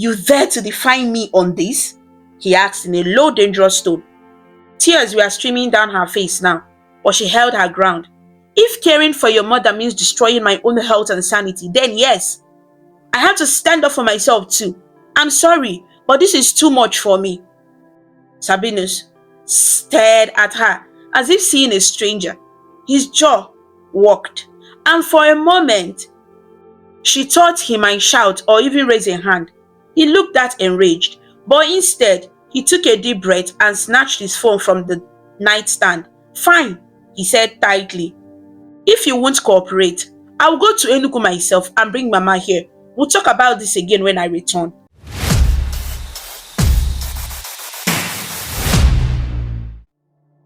You dare to define me on this? He asked in a low, dangerous tone. Tears were streaming down her face now, but she held her ground. If caring for your mother means destroying my own health and sanity, then yes, I have to stand up for myself too. I'm sorry, but this is too much for me. Sabinus stared at her as if seeing a stranger. His jaw worked, and for a moment, she thought he might shout or even raise a hand. He looked that enraged, but instead, he took a deep breath and snatched his phone from the nightstand. Fine, he said tightly. If you won't cooperate, I'll go to Enugu myself and bring Mama here. We'll talk about this again when I return.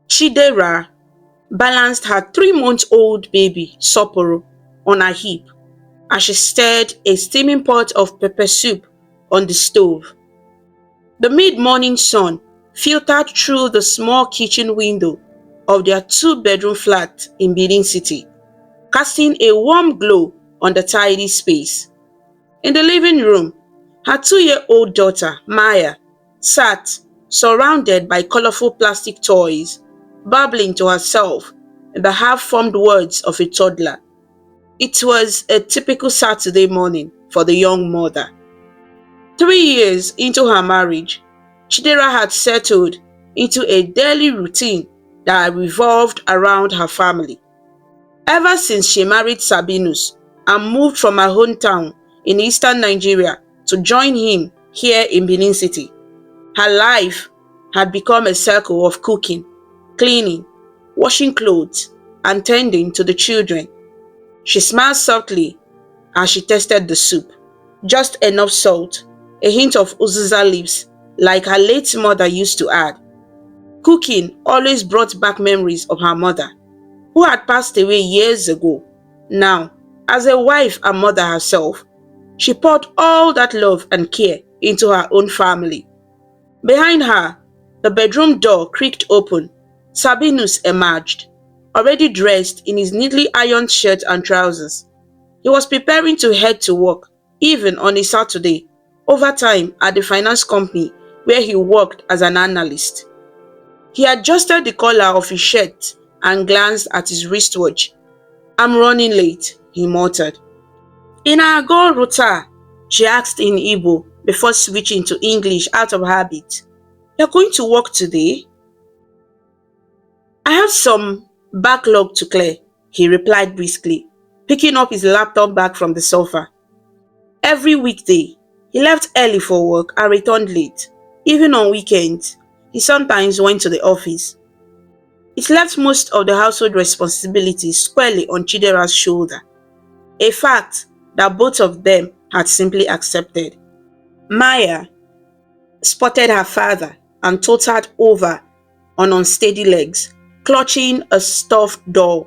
Chidera balanced her 3-month-old baby, Soporo, on her hip as she stirred a steaming pot of pepper soup on the stove. The mid-morning sun filtered through the small kitchen window of their 2-bedroom flat in Benin City, casting a warm glow on the tidy space. In the living room, her 2-year-old daughter, Maya, sat surrounded by colorful plastic toys, babbling to herself in the half-formed words of a toddler. It was a typical Saturday morning for the young mother. 3 years into her marriage, Chidera had settled into a daily routine that revolved around her family. Ever since she married Sabinus and moved from her hometown in eastern Nigeria to join him here in Benin City, her life had become a circle of cooking, cleaning, washing clothes, and tending to the children. She smiled softly as she tasted the soup. Just enough salt, a hint of uziza leaves, like her late mother used to add. Cooking always brought back memories of her mother, who had passed away years ago. Now, as a wife and mother herself, she poured all that love and care into her own family. Behind her, the bedroom door creaked open. Sabinus emerged, already dressed in his neatly ironed shirt and trousers. He was preparing to head to work, even on a Saturday, overtime at the finance company where he worked as an analyst. He adjusted the collar of his shirt and glanced at his wristwatch. I'm running late, he muttered. Inago Ruta, she asked in Igbo before switching to English out of habit. You're going to work today? I have some backlog to clear, he replied briskly, picking up his laptop bag from the sofa. Every weekday, he left early for work and returned late. Even on weekends, he sometimes went to the office. It left most of the household responsibilities squarely on Chidera's shoulder, a fact that both of them had simply accepted. Maya spotted her father and tottered over on unsteady legs, clutching a stuffed doll.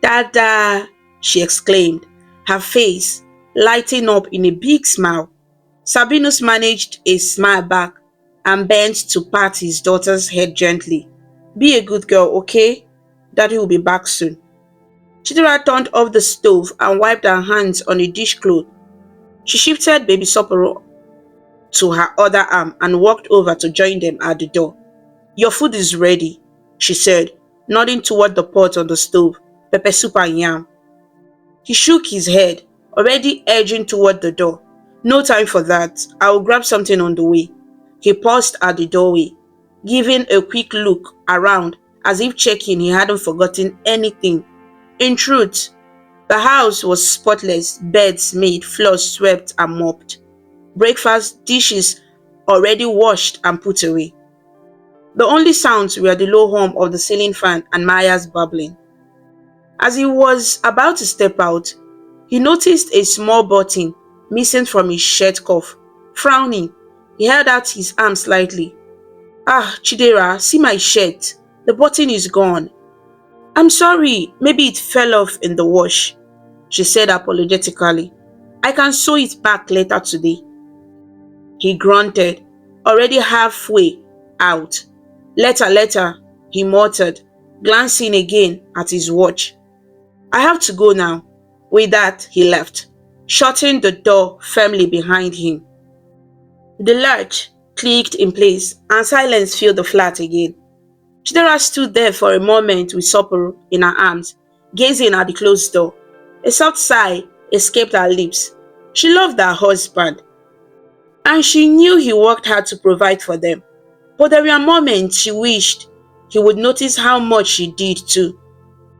Dada, she exclaimed, her face lighting up in a big smile. Sabinus managed a smile back and bent to pat his daughter's head gently. Be a good girl, okay? Daddy will be back soon. Chidera turned off the stove and wiped her hands on a dishcloth. She shifted baby Soporo to her other arm and walked over to join them at the door. Your food is ready, she said, nodding toward the pot on the stove, pepper soup and yam. He shook his head, already edging toward the door. No time for that. I will grab something on the way. He paused at the doorway, giving a quick look around as if checking he hadn't forgotten anything. In truth, the house was spotless, beds made, floors swept and mopped, breakfast dishes already washed and put away. The only sounds were the low hum of the ceiling fan and Maya's babbling. As he was about to step out, he noticed a small button missing from his shirt cuff. Frowning, he held out his arm slightly. Ah, Chidera, see my shirt. The button is gone. I'm sorry, maybe it fell off in the wash, she said apologetically. I can sew it back later today. He grunted, already halfway out. Later, he muttered, glancing again at his watch. I have to go now. With that, he left, shutting the door firmly behind him. The latch clicked in place and silence filled the flat again. Chidera stood there for a moment with Soporo in her arms, gazing at the closed door. A soft sigh escaped her lips. She loved her husband, and she knew he worked hard to provide for them. But there were moments she wished he would notice how much she did too.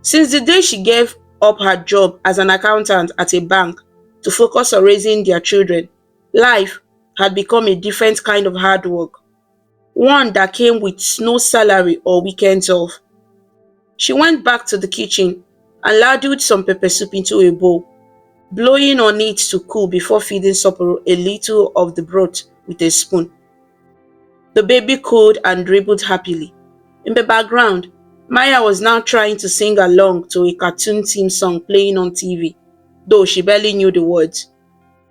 Since the day she gave up her job as an accountant at a bank to focus on raising their children, life had become a different kind of hard work, one that came with no salary or weekends off. She went back to the kitchen and ladled some pepper soup into a bowl, blowing on it to cool before feeding Sapporo a little of the broth with a spoon. The baby cooed and dribbled happily. In the background, Maya was now trying to sing along to a cartoon theme song playing on TV, though she barely knew the words.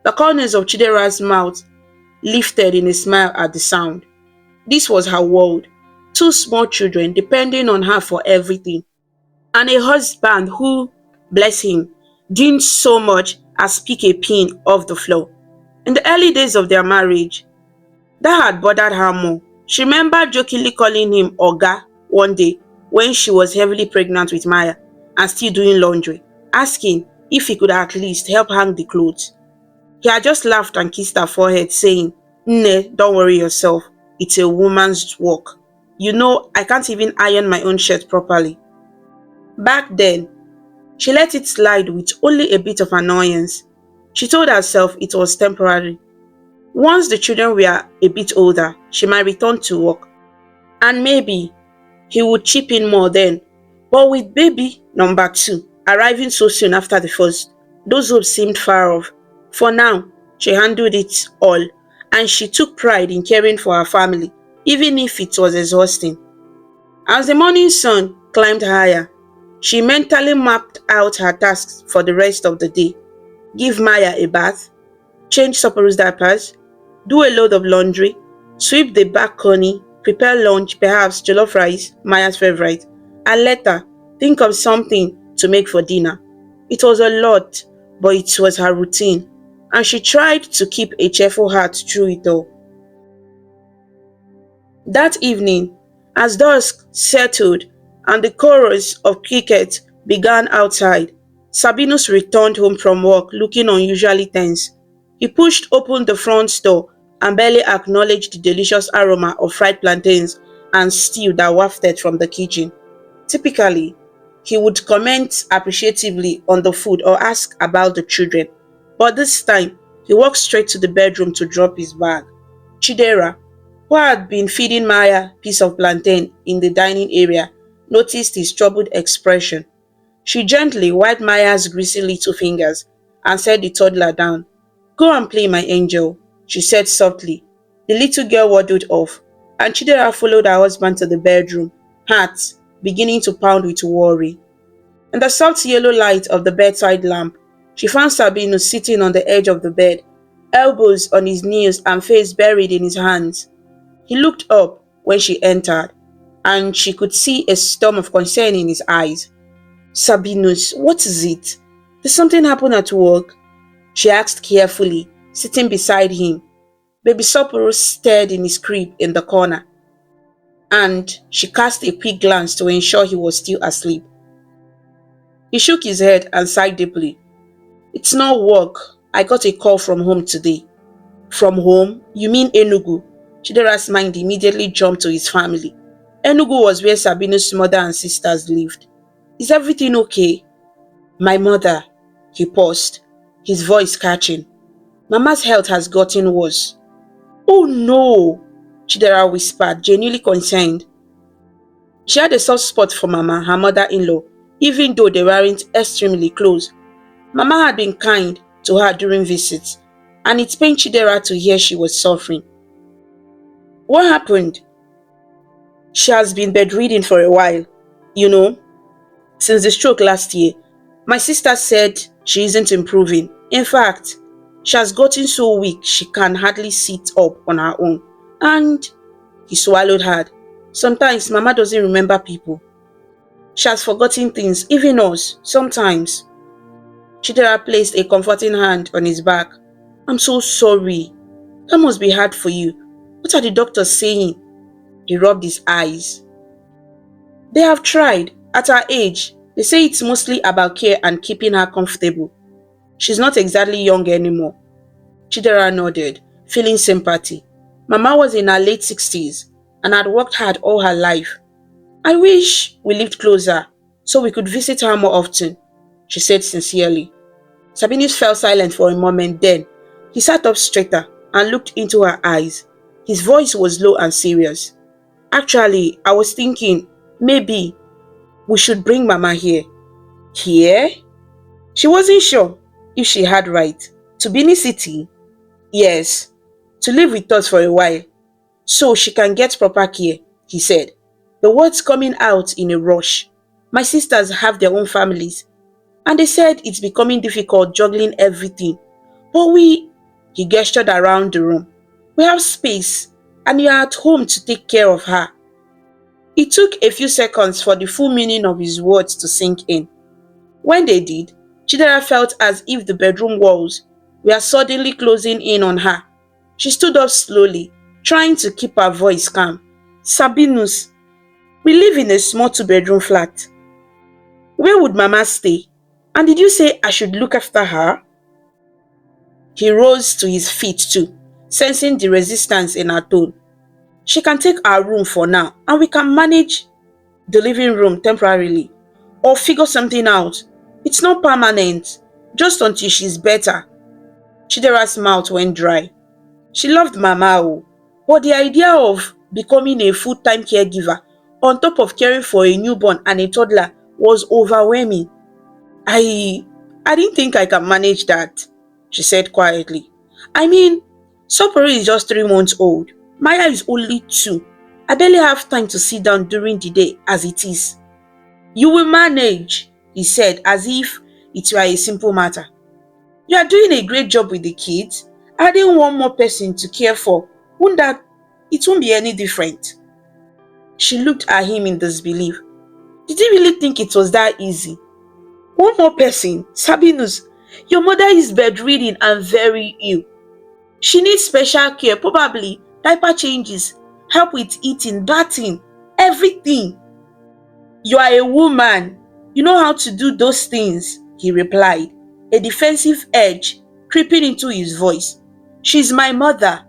The corners of Chidera's mouth lifted in a smile at the sound. This was her world. Two small children depending on her for everything, and a husband who, bless him, didn't so much as pick a pin off the floor. In the early days of their marriage, that had bothered her more. She remembered jokingly calling him Oga one day when she was heavily pregnant with Maya and still doing laundry, asking if he could at least help hang the clothes. He had just laughed and kissed her forehead, saying, "Nne, don't worry yourself. It's a woman's work. You know, I can't even iron my own shirt properly." Back then, she let it slide with only a bit of annoyance. She told herself it was temporary. Once the children were a bit older, she might return to work, and maybe he would chip in more then. But with baby number two arriving so soon after the first, those hopes seemed far off. For now, she handled it all, and she took pride in caring for her family, even if it was exhausting. As the morning sun climbed higher, she mentally mapped out her tasks for the rest of the day. Give Maya a bath, change Sapporo's diapers, do a load of laundry, sweep the balcony, prepare lunch, perhaps jollof rice, Maya's favorite, and later think of something to make for dinner. It was a lot, but it was her routine, and she tried to keep a cheerful heart through it all. That evening, as dusk settled and the chorus of cricket began outside, Sabinus returned home from work looking unusually tense. He pushed open the front door and barely acknowledged the delicious aroma of fried plantains and stew that wafted from the kitchen. Typically, he would comment appreciatively on the food or ask about the children, but this time he walked straight to the bedroom to drop his bag. Chidera, who had been feeding Maya a piece of plantain in the dining area, noticed his troubled expression. She gently wiped Maya's greasy little fingers and set the toddler down. "Go and play, my angel," she said softly. The little girl waddled off, and Chidera followed her husband to the bedroom, heart beginning to pound with worry. In the soft yellow light of the bedside lamp, she found Sabinus sitting on the edge of the bed, elbows on his knees and face buried in his hands. He looked up when she entered, and she could see a storm of concern in his eyes. "Sabinus, what is it? Did something happen at work?" she asked carefully, sitting beside him. Baby Sapporo stared in his crib in the corner, and she cast a quick glance to ensure he was still asleep. He shook his head and sighed deeply. "It's not work. I got a call from home today." "From home? You mean Enugu?" Chidera's mind immediately jumped to his family. Enugu was where Sabino's mother and sisters lived. "Is everything okay?" "My mother," he paused, his voice catching. "Mama's health has gotten worse." "Oh no," Chidera whispered, genuinely concerned. She had a soft spot for Mama, her mother-in-law, even though they weren't extremely close. Mama had been kind to her during visits, and it pained Chidera to hear she was suffering. "What happened?" "She has been bedridden for a while, you know, since the stroke last year. My sister said she isn't improving. In fact, she has gotten so weak she can hardly sit up on her own. And," he swallowed hard, "sometimes Mama doesn't remember people. She has forgotten things, even us, sometimes." Chidera placed a comforting hand on his back. "I'm so sorry." That must be hard for you. What are the doctors saying? He rubbed his eyes. They have tried. At her age, they say it's mostly about care and keeping her comfortable. She's not exactly young anymore. Chidera nodded, feeling sympathy. Mama was in her late 60s and had worked hard all her life. I wish we lived closer so we could visit her more often, she said sincerely. Sabinus fell silent for a moment, then he sat up straighter and looked into her eyes. His voice was low and serious. Actually, I was thinking maybe we should bring Mama here. Here? She wasn't sure if she had right. To Benin City? Yes. To live with us for a while, so she can get proper care, he said, the words coming out in a rush. My sisters have their own families, and they said it's becoming difficult juggling everything. But he gestured around the room. We have space, and you are at home to take care of her. It took a few seconds for the full meaning of his words to sink in. When they did, Chidera felt as if the bedroom walls were suddenly closing in on her. She stood up slowly, trying to keep her voice calm. Sabinus, we live in a small two-bedroom flat. Where would Mama stay? And did you say I should look after her? He rose to his feet too, sensing the resistance in her tone. She can take our room for now, and we can manage the living room temporarily, or figure something out. It's not permanent, just until she's better. Chidera's mouth went dry. She loved Mama, but the idea of becoming a full-time caregiver on top of caring for a newborn and a toddler was overwhelming. I didn't think I can manage that, she said quietly. I mean, Sopori is just 3 months old. Maya is only 2. I barely have time to sit down during the day as it is. You will manage, he said as if it were a simple matter. You are doing a great job with the kids. Adding one more person to care for, it won't be any different. She looked at him in disbelief. Did you really think it was that easy? One more person, Sabinus, your mother is bedridden and very ill. She needs special care, probably diaper changes, help with eating, bathing, everything. You are a woman. You know how to do those things, he replied, a defensive edge creeping into his voice. She's my mother.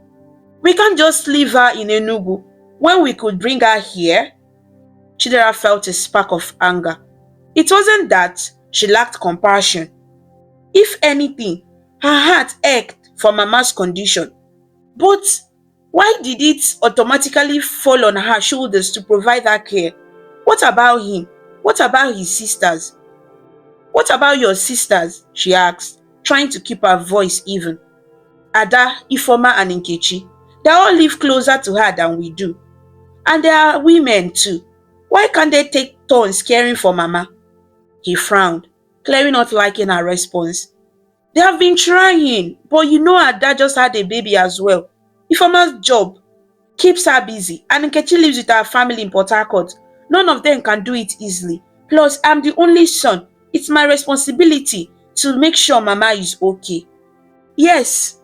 We can't just leave her in Enugu when we could bring her here. Chidera felt a spark of anger. It wasn't that she lacked compassion. If anything, her heart ached for Mama's condition. But why did it automatically fall on her shoulders to provide her care? What about him? What about his sisters? What about your sisters? She asked, trying to keep her voice even. Ada, Ifoma and Nkechi, they all live closer to her than we do. And they are women too. Why can't they take turns caring for Mama? He frowned, clearly not liking her response. They have been trying, but you know Ada just had a baby as well. Ifoma's job keeps her busy, and Nkechi lives with her family in Port Harcourt. None of them can do it easily. Plus, I'm the only son. It's my responsibility to make sure Mama is okay. Yes,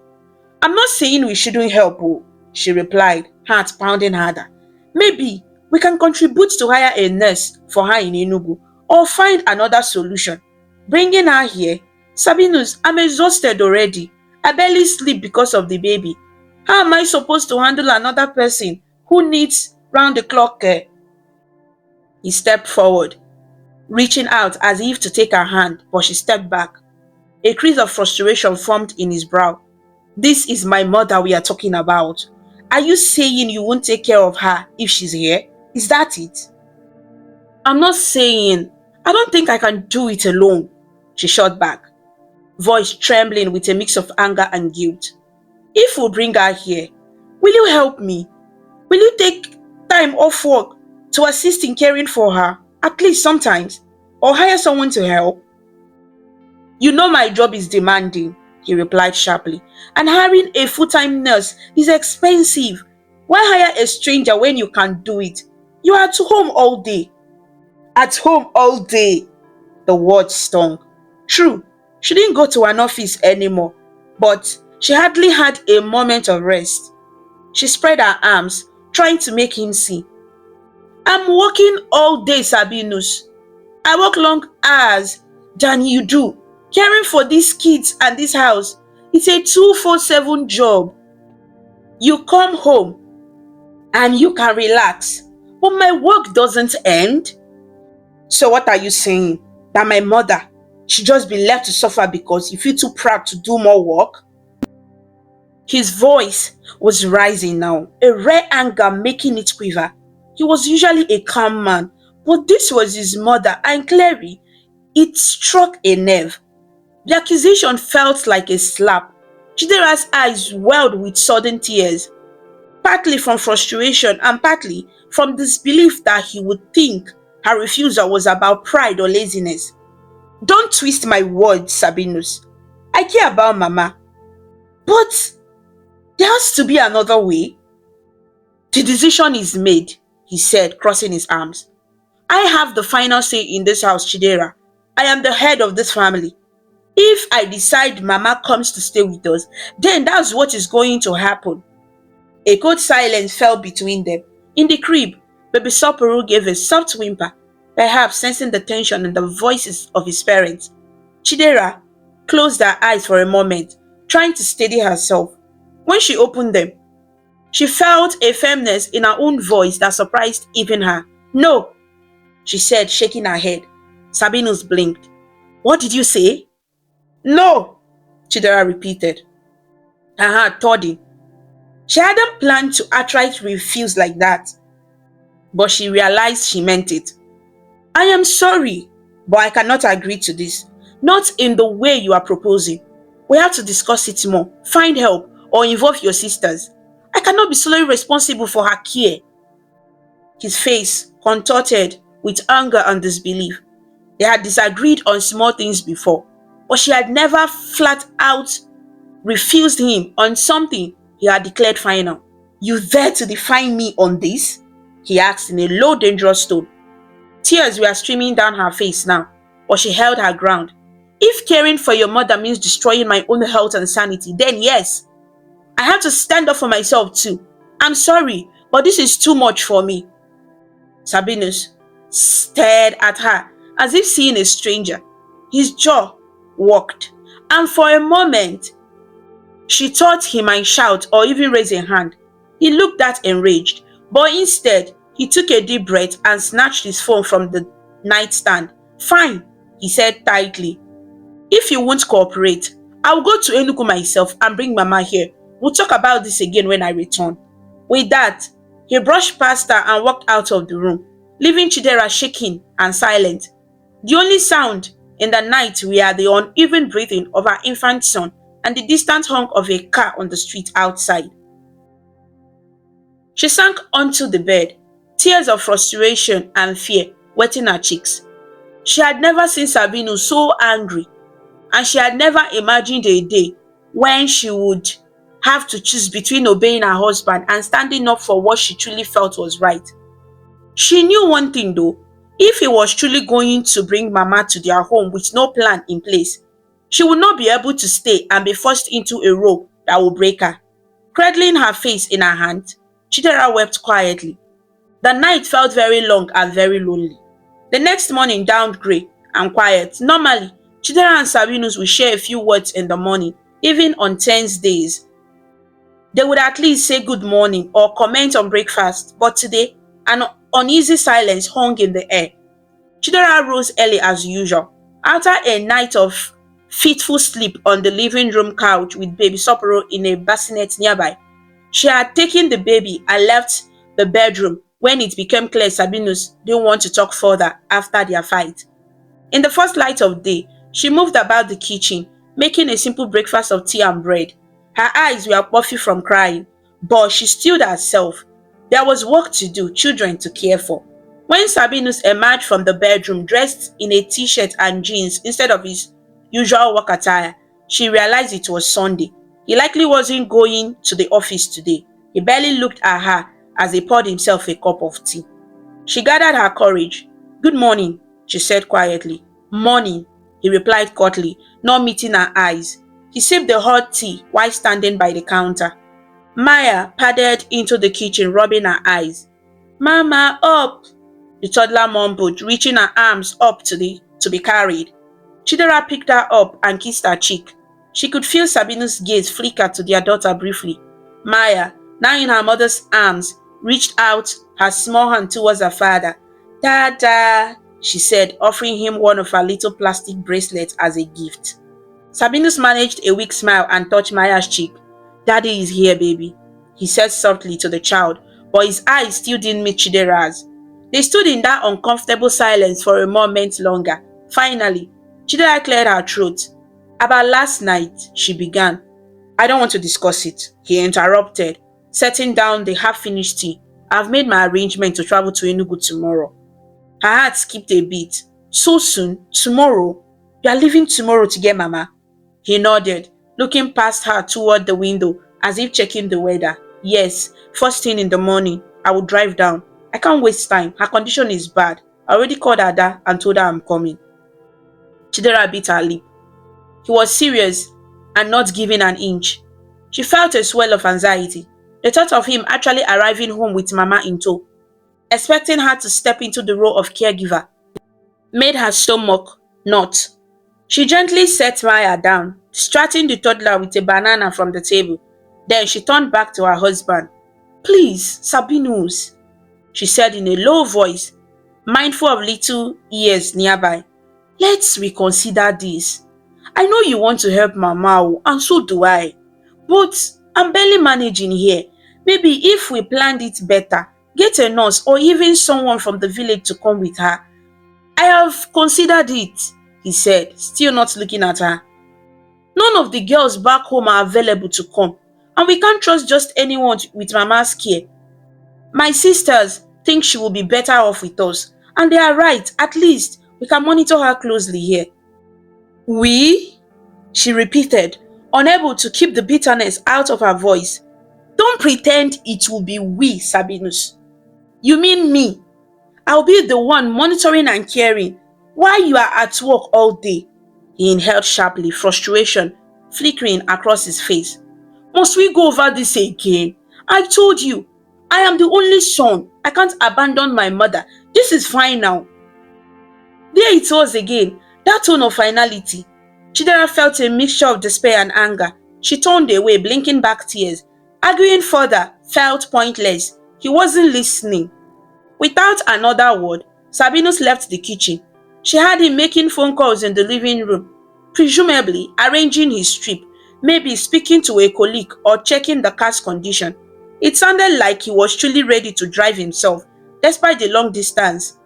I'm not saying we shouldn't help, she replied, heart pounding harder. Maybe we can contribute to hire a nurse for her in Enugu or find another solution. Bringing her here, Sabinus, I'm exhausted already. I barely sleep because of the baby. How am I supposed to handle another person who needs round-the-clock care? He stepped forward, reaching out as if to take her hand, but she stepped back. A crease of frustration formed in his brow. This is my mother we are talking about. Are you saying you won't take care of her if she's here? Is that it? I'm not saying. I don't think I can do it alone, she shot back, voice trembling with a mix of anger and guilt. If we bring her here, will you help me? Will you take time off work to assist in caring for her, at least sometimes, or hire someone to help? You know my job is demanding, he replied sharply, and hiring a full-time nurse is expensive. Why hire a stranger when you can do it? You are at home all day. At home all day, the word stung. True, she didn't go to an office anymore, but She hardly had a moment of rest. She spread her arms, trying to make him see. I'm working all day, Sabinus. I work long hours than you do. Caring for these kids and this house. It's a 247 job. You come home and you can relax. But my work doesn't end. So what are you saying? That my mother should just be left to suffer because you feel too proud to do more work? His voice was rising now, a rare anger making it quiver. He was usually a calm man, but this was his mother, and clearly it struck a nerve. The accusation felt like a slap. Chidera's eyes welled with sudden tears, partly from frustration and partly from disbelief that he would think her refusal was about pride or laziness. Don't twist my words, Sabinus. I care about Mama, but there has to be another way. The decision is made, he said, crossing his arms. I have the final say in this house, Chidera. I am the head of this family. If I decide Mama comes to stay with us, then that's what is going to happen. A cold silence fell between them. In the crib, baby Saporu gave a soft whimper, perhaps sensing the tension in the voices of his parents. Chidera closed her eyes for a moment, trying to steady herself. When she opened them, she felt a firmness in her own voice that surprised even her. No, she said, shaking her head. Sabinus blinked. What did you say? No, Chidera repeated, her heart thudding. She hadn't planned to outright refuse like that, but she realized she meant it. I am sorry, but I cannot agree to this. Not in the way you are proposing. We have to discuss it more, find help, or involve your sisters. I cannot be solely responsible for her care. His face contorted with anger and disbelief. They had disagreed on small things before, but she had never flat out refused him on something he had declared final. You dare to define me on this? He asked in a low, dangerous tone. Tears were streaming down her face now, but she held her ground. If caring for your mother means destroying my own health and sanity, then yes, I have to stand up for myself too. I'm sorry, but this is too much for me. Sabinus stared at her as if seeing a stranger. His jaw worked, and for a moment, she thought he might shout or even raise a hand. He looked that enraged, but instead, he took a deep breath and snatched his phone from the nightstand. Fine, he said tightly. If you won't cooperate, I'll go to Enugu myself and bring Mama here. We'll talk about this again when I return. With that, he brushed past her and walked out of the room, leaving Chidera shaking and silent. The only sound in the night were the uneven breathing of her infant son and the distant honk of a car on the street outside. She sank onto the bed, tears of frustration and fear wetting her cheeks. She had never seen Sabinu so angry, and she had never imagined a day when she would have to choose between obeying her husband and standing up for what she truly felt was right. She knew one thing though, if he was truly going to bring Mama to their home with no plan in place, she would not be able to stay and be forced into a role that would break her. Cradling her face in her hand, Chidera wept quietly. The night felt very long and very lonely. The next morning dawned grey and quiet. Normally, Chidera and Sabinus would share a few words in the morning, even on tense days. They would at least say good morning or comment on breakfast, but today, an uneasy silence hung in the air. Chidera rose early as usual. After a night of fitful sleep on the living room couch with baby Sapporo in a bassinet nearby, she had taken the baby and left the bedroom when it became clear Sabinus didn't want to talk further after their fight. In the first light of day, she moved about the kitchen, making a simple breakfast of tea and bread. Her eyes were puffy from crying, but she steeled herself. There was work to do, children to care for. When Sabinus emerged from the bedroom dressed in a t-shirt and jeans instead of his usual work attire, she realized it was Sunday. He likely wasn't going to the office today. He barely looked at her as he poured himself a cup of tea. She gathered her courage. Good morning, she said quietly. Morning, he replied curtly, not meeting her eyes. He sipped the hot tea while standing by the counter. Maya padded into the kitchen, rubbing her eyes. Mama, up! The toddler mumbled, reaching her arms up to be carried. Chidera picked her up and kissed her cheek. She could feel Sabino's gaze flicker to their daughter briefly. Maya, now in her mother's arms, reached out her small hand towards her father. Dada, she said, offering him one of her little plastic bracelets as a gift. Sabinus managed a weak smile and touched Maya's cheek. Daddy is here, baby, he said softly to the child, but his eyes still didn't meet Chidera's. They stood in that uncomfortable silence for a moment longer. Finally, Chidera cleared her throat. About last night, she began. I don't want to discuss it, he interrupted, setting down the half-finished tea. I've made my arrangement to travel to Enugu tomorrow. Her heart skipped a beat. So soon? Tomorrow? You are leaving tomorrow to get Mama? He nodded, looking past her toward the window as if checking the weather. Yes, first thing in the morning, I will drive down. I can't waste time. Her condition is bad. I already called Ada and told her I'm coming. Chidera bit her lip. He was serious and not giving an inch. She felt a swell of anxiety. The thought of him actually arriving home with Mama in tow, expecting her to step into the role of caregiver, made her stomach knot. She gently set Maya down, distracting the toddler with a banana from the table. Then she turned back to her husband. Please, Sabinus, she said in a low voice, mindful of little ears nearby. Let's reconsider this. I know you want to help Mama, and so do I. But I'm barely managing here. Maybe if we planned it better, get a nurse or even someone from the village to come with her. I have considered it, he said, still not looking at her. None of the girls back home are available to come, and we can't trust just anyone with Mama's care. My sisters think she will be better off with us, and they are right. At least we can monitor her closely here. We? She repeated, unable to keep the bitterness out of her voice. Don't pretend it will be we, Sabinus. You mean me? I'll be the one monitoring and caring while you are at work all day. He inhaled sharply, frustration flickering across his face. Must we go over this again? I told you, I am the only son. I can't abandon my mother. This is fine now. There it was again, that tone of finality. Chidera felt a mixture of despair and anger. She turned away, blinking back tears. Arguing further felt pointless. He wasn't listening. Without another word, Sabinus left the kitchen. She had him making phone calls in the living room, presumably arranging his trip, maybe speaking to a colleague or checking the car's condition. It sounded like he was truly ready to drive himself, despite the long distance.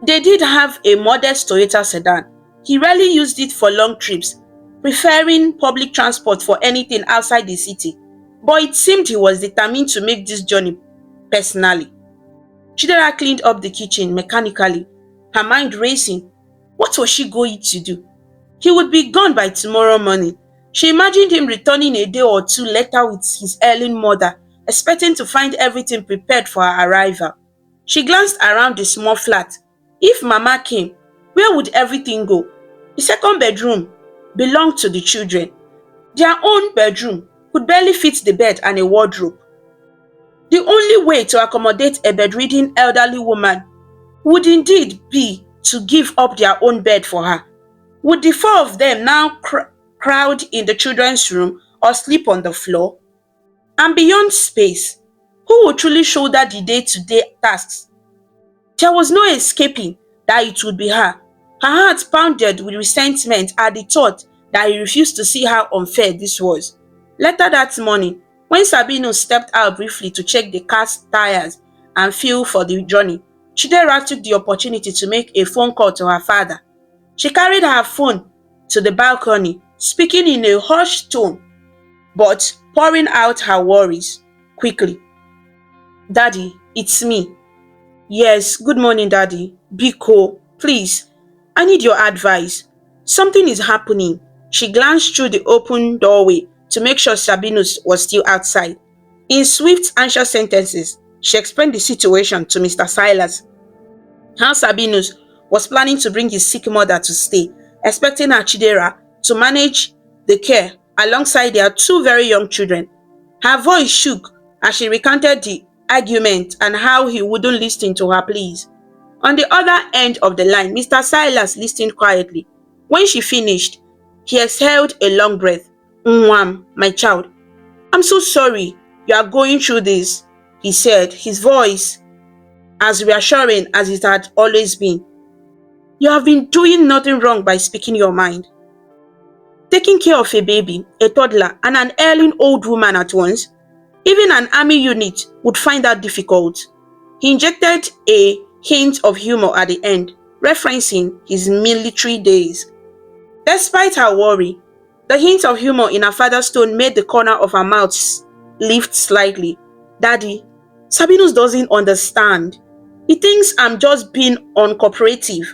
They did have a modest Toyota sedan. He rarely used it for long trips, preferring public transport for anything outside the city. But it seemed he was determined to make this journey personally. Chidera cleaned up the kitchen mechanically, her mind racing. What was she going to do? He would be gone by tomorrow morning. She imagined him returning a day or two later with his ailing mother, expecting to find everything prepared for her arrival. She glanced around the small flat. If Mama came, where would everything go? The second bedroom belonged to the children. Their own bedroom could barely fit the bed and a wardrobe. The only way to accommodate a bedridden elderly woman would indeed be to give up their own bed for her. Would the four of them now crowd in the children's room or sleep on the floor? And beyond space, who would truly shoulder the day-to-day tasks? There was no escaping that it would be her. Her heart pounded with resentment at the thought that he refused to see how unfair this was. Later that morning, when Sabino stepped out briefly to check the car's tires and fuel for the journey, Chidera took the opportunity to make a phone call to her father. She carried her phone to the balcony, speaking in a hushed tone, but pouring out her worries quickly. Daddy, it's me. Yes, good morning, Daddy. Biko, please, I need your advice. Something is happening. She glanced through the open doorway to make sure Sabinus was still outside. In swift, anxious sentences, she explained the situation to Mr. Silas. How Sabinus was planning to bring his sick mother to stay, expecting her Chidera to manage the care alongside their two very young children. Her voice shook as she recounted the argument and how he wouldn't listen to her pleas. On the other end of the line, Mr. Silas listened quietly. When she finished, he exhaled a long breath. Mwam, my child, I'm so sorry you are going through this, he said, his voice as reassuring as it had always been. You have been doing nothing wrong by speaking your mind. Taking care of a baby, a toddler, and an ailing old woman at once, even an army unit would find that difficult. He injected a hint of humor at the end, referencing his military days. Despite her worry, the hint of humor in her father's tone made the corner of her mouth lift slightly. Daddy, Sabinus doesn't understand. He thinks I'm just being uncooperative.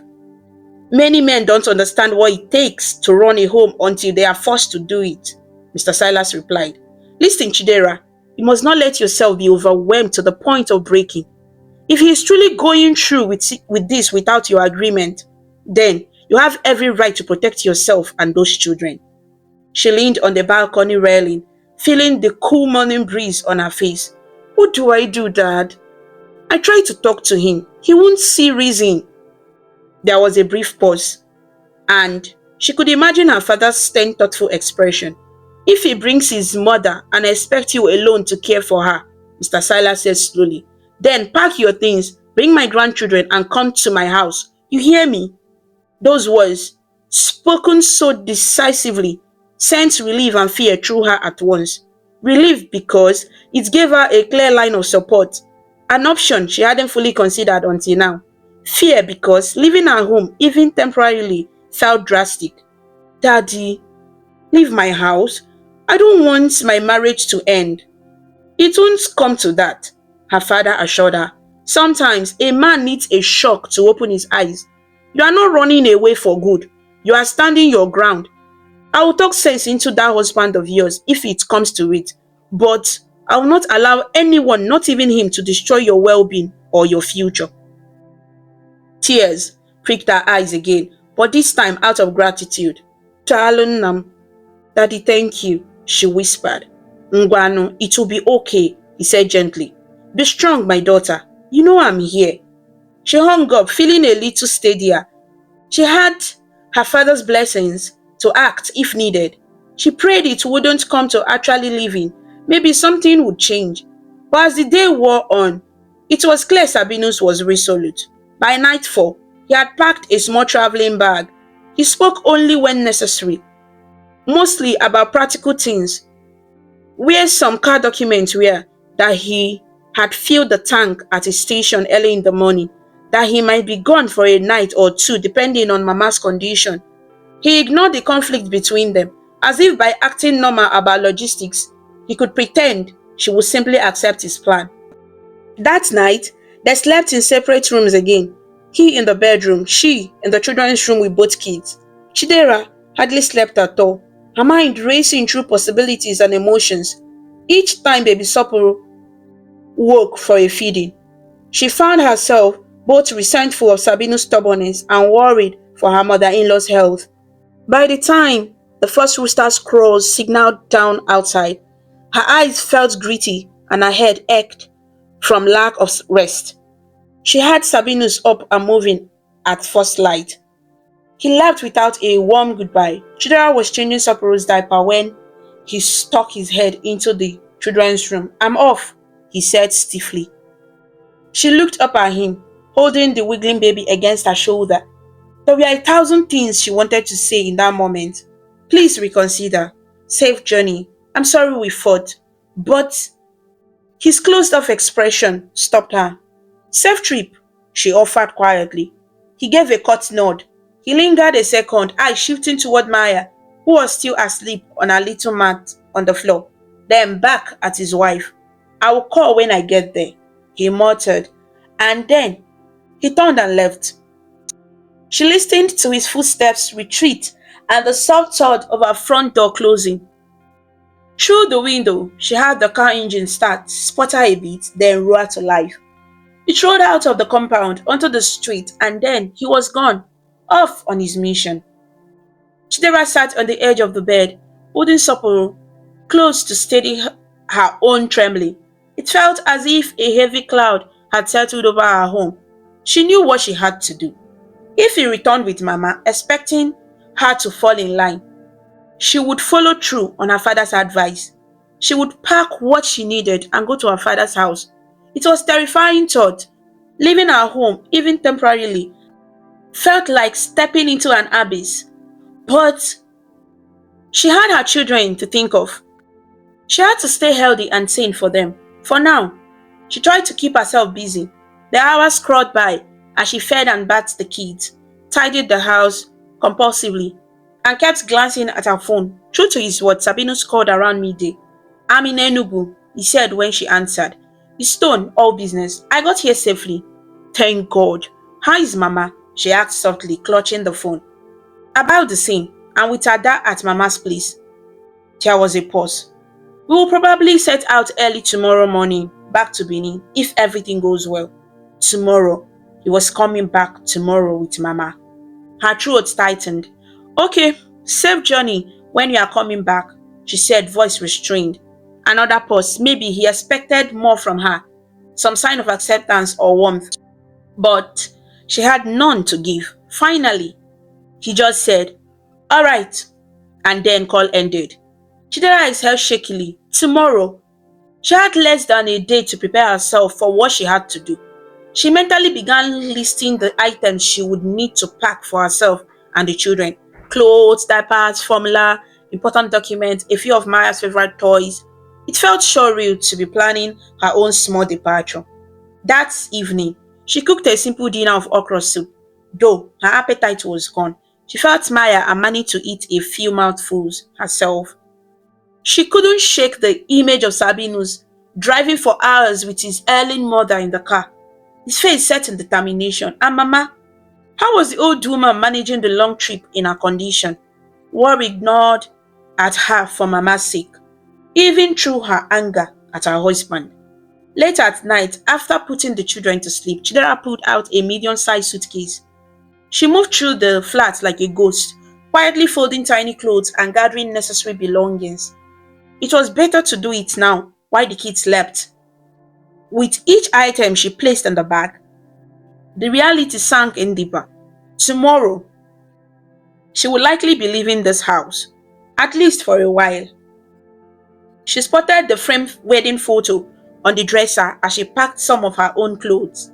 Many men don't understand what it takes to run a home until they are forced to do it, Mr. Silas replied. Listen, Chidera, you must not let yourself be overwhelmed to the point of breaking. If he is truly going through with this without your agreement, then you have every right to protect yourself and those children. She leaned on the balcony railing, feeling the cool morning breeze on her face. What do I do, Dad? I tried to talk to him. He won't see reason. There was a brief pause, and she could imagine her father's stern, thoughtful expression. If he brings his mother and expects you alone to care for her, Mr. Silas said slowly, then pack your things, bring my grandchildren and come to my house. You hear me? Those words, spoken so decisively, sent relief and fear through her at once. Relief because it gave her a clear line of support, an option she hadn't fully considered until now. Fear because leaving her home, even temporarily, felt drastic. Daddy, leave my house. I don't want my marriage to end. It won't come to that, her father assured her. Sometimes a man needs a shock to open his eyes. You are not running away for good. You are standing your ground. I will talk sense into that husband of yours if it comes to it. But I will not allow anyone, not even him, to destroy your well-being or your future. Tears pricked her eyes again, but this time out of gratitude. Talunam, Daddy, thank you, she whispered. Ngwano, it will be okay, he said gently. Be strong, my daughter. You know I'm here. She hung up, feeling a little steadier. She had her father's blessings to act if needed. She prayed it wouldn't come to actually leaving. Maybe something would change. But as the day wore on, it was clear Sabinus was resolute. By nightfall, he had packed a small traveling bag. He spoke only when necessary, mostly about practical things, where some car documents were, that he had filled the tank at his station early in the morning, that he might be gone for a night or two depending on Mama's condition. He ignored the conflict between them, as if by acting normal about logistics, he could pretend she would simply accept his plan. That night, they slept in separate rooms again. He in the bedroom, she in the children's room with both kids. Chidera hardly slept at all, her mind racing through possibilities and emotions. Each time baby Sapporo woke for a feeding, she found herself both resentful of Sabino's stubbornness and worried for her mother-in-law's health. By the time the first rooster's crows signaled down outside, her eyes felt gritty and her head ached from lack of rest. She had Sabinus up and moving at first light. He left without a warm goodbye. Chidera was changing Sapporo's diaper when he stuck his head into the children's room. I'm off, he said stiffly. She looked up at him, holding the wiggling baby against her shoulder. There were 1,000 things she wanted to say in that moment. Please reconsider. Safe journey. I'm sorry we fought. But his closed-off expression stopped her. Safe trip, she offered quietly. He gave a curt nod. He lingered a second, eyes shifting toward Maya, who was still asleep on a little mat on the floor. Then back at his wife. I will call when I get there, he muttered, and then he turned and left. She listened to his footsteps retreat and the soft thud of her front door closing. Through the window, she heard the car engine start, sputter a bit, then roar to life. He trod out of the compound onto the street and then he was gone, off on his mission. Chidera sat on the edge of the bed, holding Sapporo close to steady her own trembling. It felt as if a heavy cloud had settled over her home. She knew what she had to do. If he returned with Mama, expecting her to fall in line, she would follow through on her father's advice. She would pack what she needed and go to her father's house. It was terrifying thought. Leaving her home, even temporarily, felt like stepping into an abyss. But she had her children to think of. She had to stay healthy and sane for them. For now, she tried to keep herself busy. The hours crawled by as she fed and bathed the kids, tidied the house compulsively, and kept glancing at her phone. True to his word, Sabinus called around midday. "I'm in Enugu," he said when she answered. "The stone, all business. I got here safely." "Thank God. How is Mama?" she asked softly, clutching the phone. "About the same, and with her dad at Mama's place." There was a pause. "We will probably set out early tomorrow morning, back to Benin, if everything goes well." Tomorrow. He was coming back tomorrow with Mama. Her throat tightened. "Okay, safe journey when you are coming back," she said, voice restrained. Another pause. Maybe he expected more from her, some sign of acceptance or warmth. But she had none to give. Finally, he just said, "All right," and then call ended. Chidera exhaled shakily. Tomorrow. She had less than a day to prepare herself for what she had to do. She mentally began listing the items she would need to pack for herself and the children. Clothes, diapers, formula, important documents, a few of Maya's favorite toys. It felt surreal to be planning her own small departure. That evening, she cooked a simple dinner of okra soup. Though her appetite was gone, she felt Maya and managed to eat a few mouthfuls herself. She couldn't shake the image of Sabinus driving for hours with his ailing mother in the car, his face set in determination. And Mama, how was the old woman managing the long trip in her condition? Worry ignored at her for Mama's sake, even through her anger at her husband. Late at night, after putting the children to sleep, Chidera pulled out a medium-sized suitcase. She moved through the flat like a ghost, quietly folding tiny clothes and gathering necessary belongings. It was better to do it now, while the kids slept. With each item she placed in the bag, the reality sank in deeper. Tomorrow, she would likely be leaving this house, at least for a while. She spotted the framed wedding photo on the dresser as she packed some of her own clothes.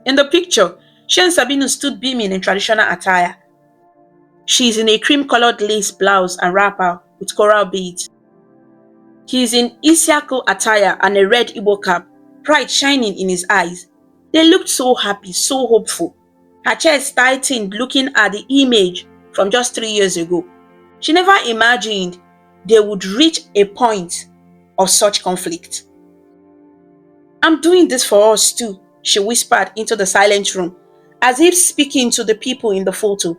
In the picture, she and Sabino stood beaming in traditional attire. She is in a cream-colored lace blouse and wrapper with coral beads. He is in Isiaku attire and a red Igbo cap, pride shining in his eyes. They looked so happy, so hopeful. Her chest tightened looking at the image from just 3 years ago. She never imagined they would reach a point of such conflict. "I'm doing this for us too," she whispered into the silent room, as if speaking to the people in the photo.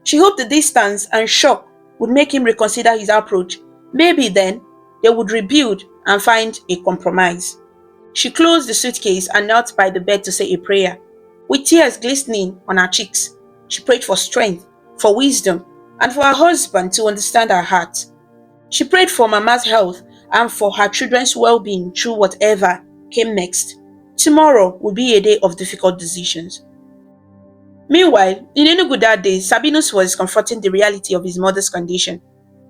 She hoped the distance and shock would make him reconsider his approach. Maybe then they would rebuild and find a compromise. She closed the suitcase and knelt by the bed to say a prayer. With tears glistening on her cheeks, she prayed for strength, for wisdom, and for her husband to understand her heart. She prayed for Mama's health and for her children's well-being through whatever came next. Tomorrow would be a day of difficult decisions. Meanwhile, in Enugu that day, Sabinus was confronting the reality of his mother's condition.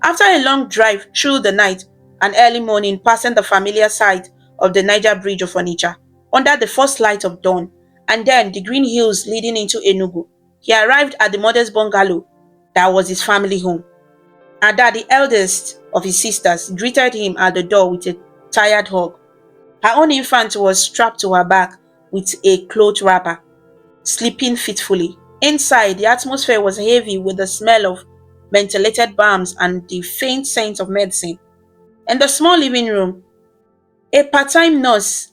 After a long drive through the night and early morning, passing the familiar sight of the Niger Bridge of Onitsha, under the first light of dawn, and then the green hills leading into Enugu, he arrived at the mother's bungalow that was his family home. Ada, the eldest of his sisters, greeted him at the door with a tired hug. Her own infant was strapped to her back with a cloth wrapper, sleeping fitfully. Inside, the atmosphere was heavy with the smell of ventilated balms and the faint scent of medicine. In the small living room, a part-time nurse,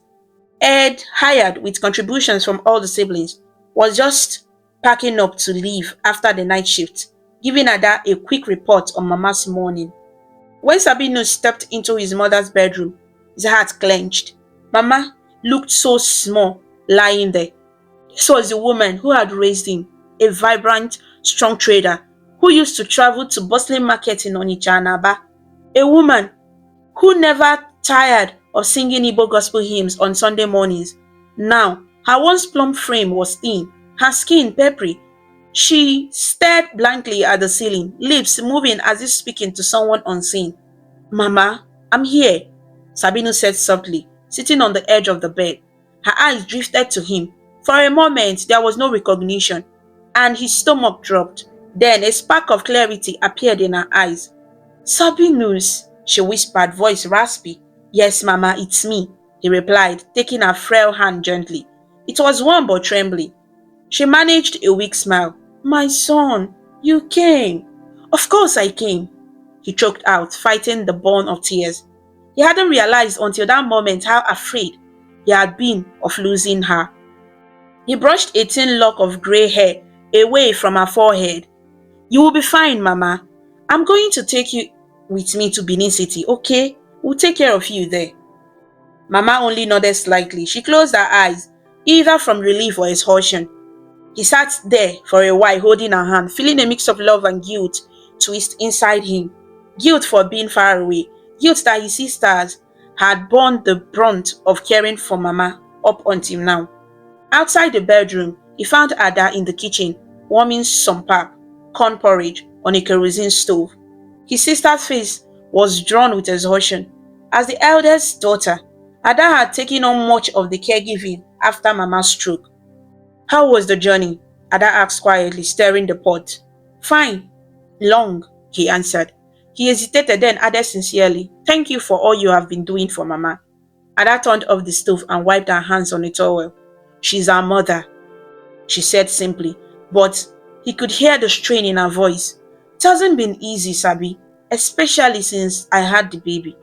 Ed, hired with contributions from all the siblings, was just packing up to leave after the night shift, giving Ada a quick report on Mama's morning. When Sabino stepped into his mother's bedroom, his heart clenched. Mama looked so small, lying there. This was the woman who had raised him, a vibrant, strong trader, who used to travel to bustling markets in Onitsha and Aba, a woman who never tired of singing Igbo gospel hymns on Sunday mornings. Now, her once plump frame was thin, her skin peppery. She stared blankly at the ceiling, lips moving as if speaking to someone unseen. Mama, I'm here, Sabino said softly, sitting on the edge of the bed. Her eyes drifted to him. For a moment, there was no recognition, and his stomach dropped. Then a spark of clarity appeared in her eyes. Sabinus, she whispered, voice raspy. Yes, Mama, it's me, he replied, taking her frail hand gently. It was warm but trembling. She managed a weak smile. My son, you came. Of course I came, he choked out, fighting the burn of tears. He hadn't realized until that moment how afraid he had been of losing her. He brushed a thin lock of grey hair away from her forehead. You will be fine, Mama. I'm going to take you with me to Benin City, okay? We'll take care of you there. Mama only nodded slightly. She closed her eyes, either from relief or exhaustion. He sat there for a while holding her hand, feeling a mix of love and guilt twist inside him. Guilt for being far away, guilt that his sisters had borne the brunt of caring for Mama up until now. Outside the bedroom, he found Ada in the kitchen, warming some pap, corn porridge, on a kerosene stove. His sister's face was drawn with exhaustion. As the eldest daughter, Ada had taken on much of the caregiving after Mama's stroke. How was the journey? Ada asked quietly, stirring the pot. Fine. Long, he answered. He hesitated, then added sincerely, Thank you for all you have been doing for Mama. Ada turned off the stove and wiped her hands on a towel. She's our mother, she said simply, but he could hear the strain in her voice. It hasn't been easy, Sabi, especially since I had the baby.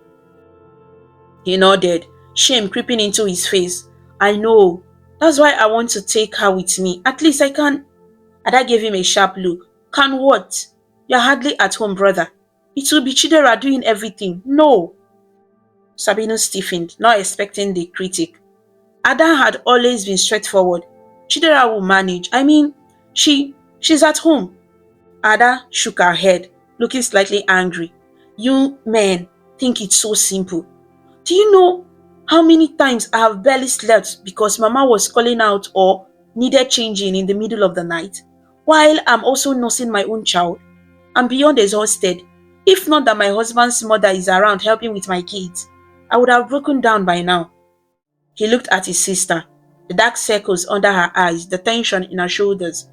He nodded, shame creeping into his face. I know. That's why I want to take her with me. At least I can. Ada gave him a sharp look. Can what? You're hardly at home, brother. It will be Chidera doing everything. No. Sabino stiffened, not expecting the critic. Ada had always been straightforward. Chidera will manage. I mean, she's at home. Ada shook her head, looking slightly angry. You men think it's so simple. Do you know how many times I have barely slept because Mama was calling out or needed changing in the middle of the night, while I'm also nursing my own child? I'm beyond exhausted. If not that my husband's mother is around helping with my kids, I would have broken down by now. He looked at his sister, the dark circles under her eyes, the tension in her shoulders,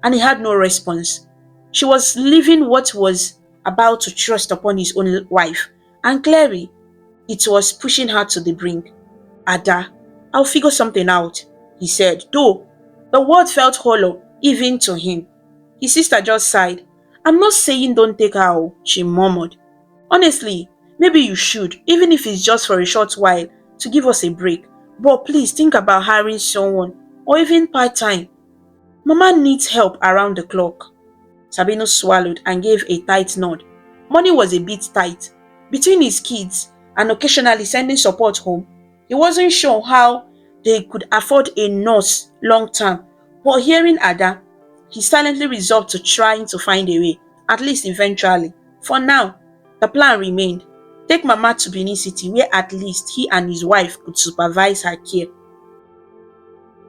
and he had no response. She was leaving what was about to thrust upon his own wife, and clearly, it was pushing her to the brink. Ada, I'll figure something out, he said, though the word felt hollow even to him. His sister just sighed. I'm not saying don't take her, she murmured. Honestly, maybe you should, even if it's just for a short while, to give us a break. But please think about hiring someone, or even part-time. Mama needs help around the clock. Sabino swallowed and gave a tight nod. Money was a bit tight. Between his kids and occasionally sending support home, he wasn't sure how they could afford a nurse long-term. But hearing Ada, he silently resolved to trying to find a way, at least eventually. For now, the plan remained. Take Mama to Benin City where at least he and his wife could supervise her care.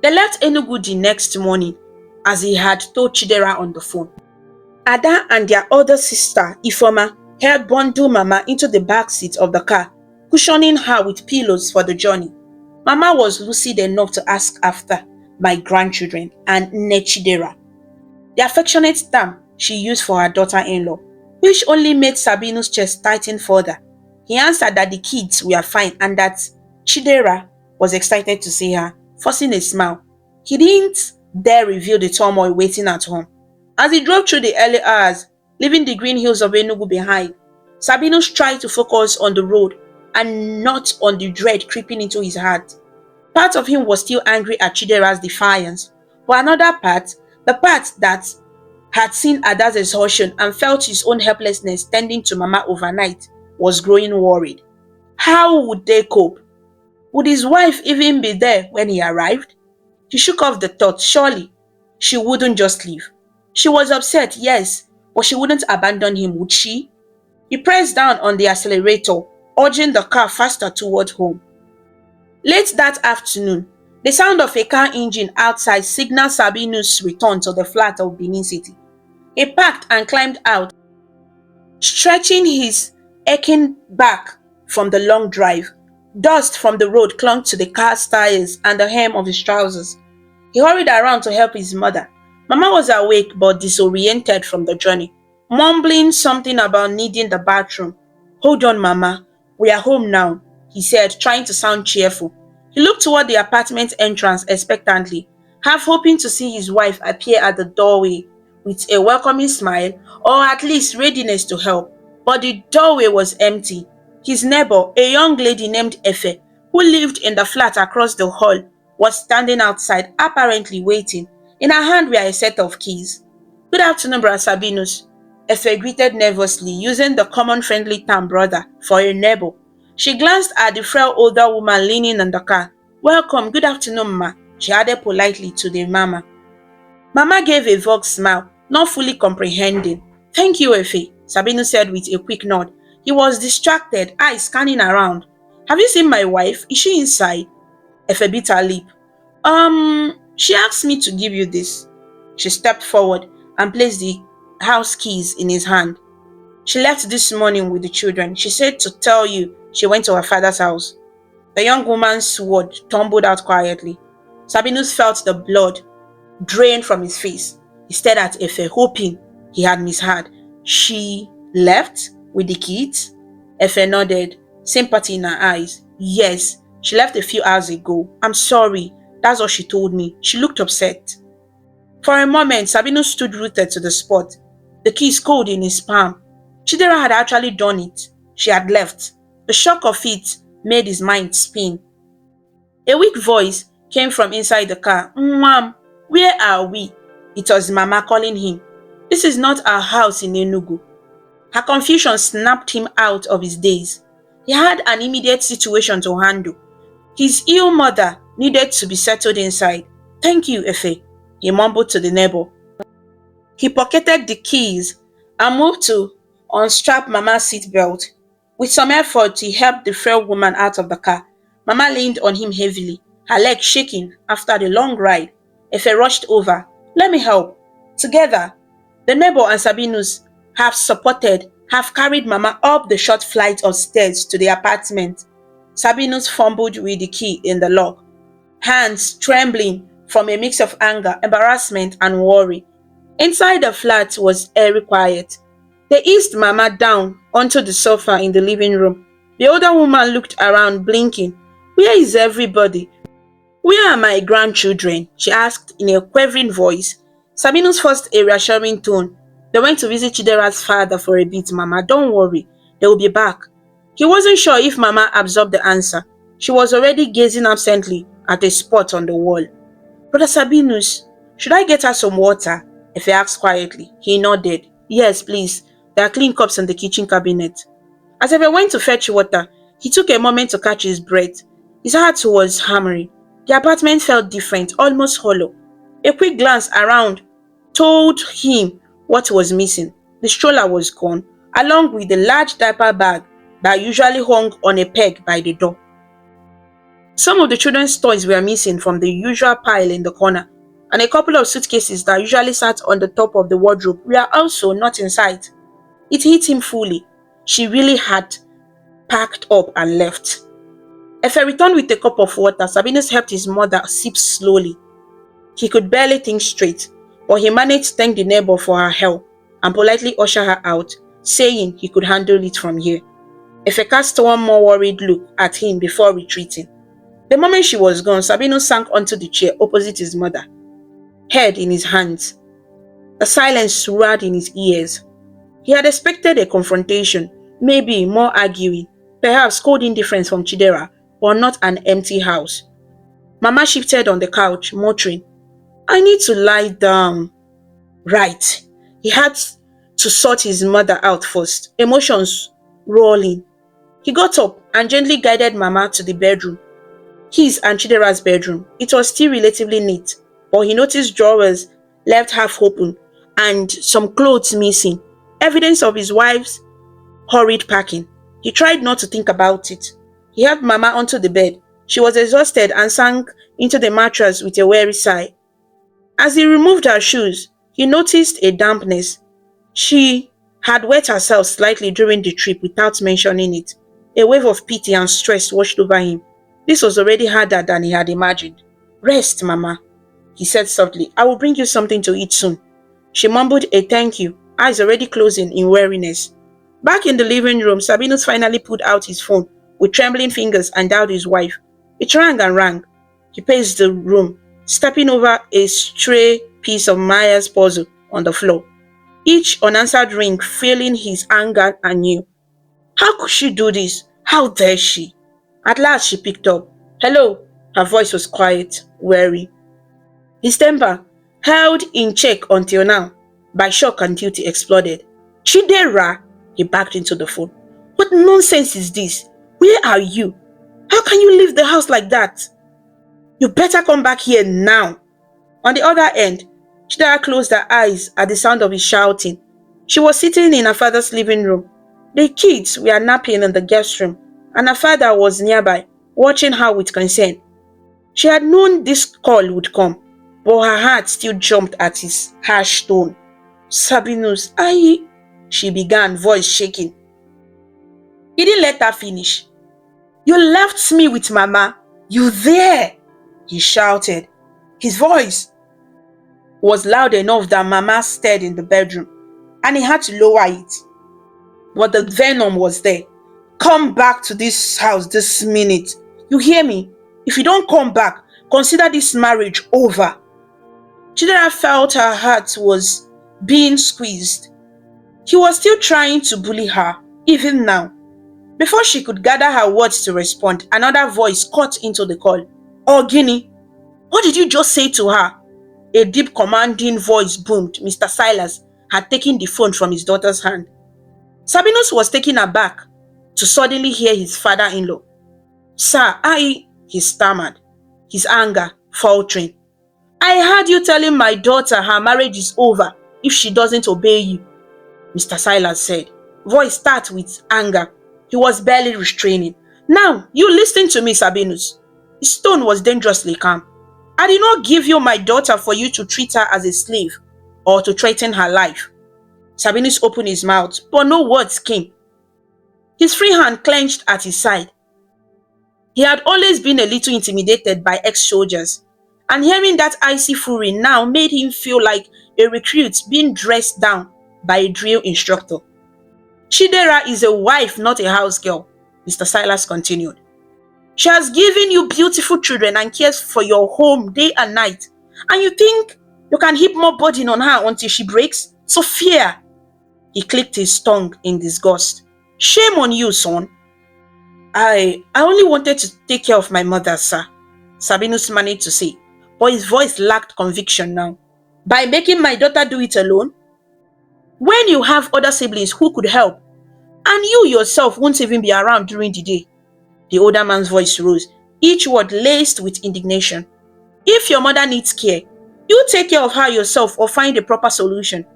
They left Enugu the next morning as he had told Chidera on the phone. Ada and their older sister, Ifoma, helped bundle Mama into the back seat of the car, cushioning her with pillows for the journey. Mama was lucid enough to ask after my grandchildren and Nechidera, the affectionate term she used for her daughter-in-law, which only made Sabino's chest tighten further. He answered that the kids were fine and that Chidera was excited to see her, forcing a smile. He didn't dare reveal the turmoil waiting at home. As he drove through the early hours, leaving the green hills of Enugu behind, Sabinus tried to focus on the road and not on the dread creeping into his heart. Part of him was still angry at Chidera's defiance, but another part, the part that had seen Ada's exhaustion and felt his own helplessness tending to Mama overnight, was growing worried. How would they cope? Would his wife even be there when he arrived? He shook off the thought. Surely, she wouldn't just leave. She was upset, yes, But she wouldn't abandon him, would she? He pressed down on the accelerator, urging the car faster toward home. Late that afternoon, the sound of a car engine outside signaled Sabinu's return to the flat of Benin City. He parked and climbed out, stretching his aching back from the long drive. Dust from the road clung to the car's tires and the hem of his trousers. He hurried around to help his mother. Mama was awake but disoriented from the journey, mumbling something about needing the bathroom. "Hold on, Mama. We are home now," he said, trying to sound cheerful. He looked toward the apartment entrance expectantly, half hoping to see his wife appear at the doorway with a welcoming smile or at least readiness to help. But the doorway was empty. His neighbor, a young lady named Efe, who lived in the flat across the hall, was standing outside, apparently waiting. In her hand were a set of keys. "Good afternoon, Brother Sabinus," Efe greeted nervously, using the common friendly term brother for a neighbor. She glanced at the frail older woman leaning in the car. "Welcome, good afternoon, Ma," she added politely to the mama. Mama gave a vague smile, not fully comprehending. "Thank you, Efe," Sabinus said with a quick nod. He was distracted, eyes scanning around. "Have you seen my wife? Is she inside?" Efe bit her lip. She asked me to give you this." She stepped forward and placed the house keys in his hand. "She left this morning with the children. She said to tell you she went to her father's house." The young woman's word tumbled out quietly. Sabinus felt the blood drain from his face. He stared at Efe, hoping he had misheard. "She left with the kids?" Efe nodded, sympathy in her eyes. "Yes, she left a few hours ago. I'm sorry. That's what she told me." She looked upset. For a moment, Sabinus stood rooted to the spot, the keys cold in his palm. Chidera had actually done it. She had left. The shock of it made his mind spin. A weak voice came from inside the car. "Mom, where are we?" It was Mama calling him. "This is not our house in Enugu." Her confusion snapped him out of his daze. He had an immediate situation to handle. His ill mother needed to be settled inside. "Thank you, Efe," he mumbled to the neighbor. He pocketed the keys and moved to unstrap Mama's seatbelt. With some effort, he helped the frail woman out of the car. Mama leaned on him heavily, her legs shaking after the long ride. Efe rushed over. "Let me help." Together, the neighbor and Sabinus, half supported, half carried Mama up the short flight of stairs to the apartment. Sabinus fumbled with the key in the lock, hands trembling from a mix of anger, embarrassment, and worry. Inside the flat was airy quiet. They eased Mama down onto the sofa in the living room. The older woman looked around, blinking. "Where is everybody? Where are my grandchildren?" she asked in a quavering voice. Sabinus forced a reassuring tone. "They went to visit Chidera's father for a bit, Mama. Don't worry, they will be back." He wasn't sure if Mama absorbed the answer. She was already gazing absently at a spot on the wall. "Brother Sabinus, should I get her some water?" Efe asked quietly. He nodded. "Yes, please. There are clean cups in the kitchen cabinet." As Efe went to fetch water, he took a moment to catch his breath. His heart was hammering. The apartment felt different, almost hollow. A quick glance around told him what was missing. The stroller was gone, along with the large diaper bag that usually hung on a peg by the door. Some of the children's toys were missing from the usual pile in the corner, and a couple of suitcases that usually sat on the top of the wardrobe were also not in sight. It hit him fully. She really had packed up and left. Efe returned with a cup of water. Sabinus helped his mother sip slowly. He could barely think straight, but he managed to thank the neighbor for her help and politely usher her out, saying he could handle it from here. Efe cast one more worried look at him before retreating. The moment she was gone, Sabinus sank onto the chair opposite his mother, head in his hands. The silence swirled in his ears. He had expected a confrontation, maybe more arguing, perhaps cold indifference from Chidera, but not an empty house. Mama shifted on the couch, muttering, "I need to lie down." Right. He had to sort his mother out first, emotions rolling. He got up and gently guided Mama to the bedroom. His and Chidera's bedroom. It was still relatively neat, but he noticed drawers left half open and some clothes missing, evidence of his wife's hurried packing. He tried not to think about it. He helped Mama onto the bed. She was exhausted and sank into the mattress with a weary sigh. As he removed her shoes, he noticed a dampness. She had wet herself slightly during the trip without mentioning it. A wave of pity and stress washed over him. This was already harder than he had imagined. Rest, Mama, he said softly. I will bring you something to eat soon. She mumbled a thank you, eyes already closing in weariness. Back in the living room, Sabinus finally pulled out his phone with trembling fingers and dialed his wife. It rang and rang. He paced the room, stepping over a stray piece of Maya's puzzle on the floor, each unanswered ring filling his anger anew. How could she do this? How dare she? At last she picked up. Hello. Her voice was quiet, weary. His temper, held in check until now, by shock and duty, exploded. Chidera, he backed into the phone. What nonsense is this? Where are you? How can you leave the house like that? You better come back here now. On the other end, Chidera closed her eyes at the sound of his shouting. She was sitting in her father's living room. The kids were napping in the guest room, and her father was nearby, watching her with concern. She had known this call would come, but her heart still jumped at his harsh tone. Sabinus, she began, voice shaking. He didn't let her finish. You left me with Mama. You there? He shouted. His voice was loud enough that Mama stirred in the bedroom, and he had to lower it. But the venom was there. Come back to this house this minute. You hear me? If you don't come back, consider this marriage over. Chidera felt her heart was being squeezed. He was still trying to bully her, even now. Before she could gather her words to respond, another voice cut into the call. Oh, Guinea, what did you just say to her? A deep commanding voice boomed. Mr. Silas had taken the phone from his daughter's hand. Sabinus was taken aback to suddenly hear his father-in-law. Sir, he stammered, his anger faltering. I heard you telling my daughter her marriage is over if she doesn't obey you, Mr. Silas said. Voice start with anger. He was barely restraining. Now, you listen to me, Sabinus. His tone was dangerously calm. I did not give you my daughter for you to treat her as a slave or to threaten her life. Sabinus opened his mouth, but no words came. His free hand clenched at his side. He had always been a little intimidated by ex-soldiers, and hearing that icy fury now made him feel like a recruit being dressed down by a drill instructor. Chidera is a wife, not a house girl, Mr. Silas continued. She has given you beautiful children and cares for your home day and night, and you think you can heap more burden on her until she breaks? Sophia! He clicked his tongue in disgust. Shame on you, son. I only wanted to take care of my mother, sir, Sabinus managed to say, but his voice lacked conviction now. By making my daughter do it alone? When you have other siblings who could help, and you yourself won't even be around during the day. The older man's voice rose, each word laced with indignation. If your mother needs care, you take care of her yourself or find a proper solution.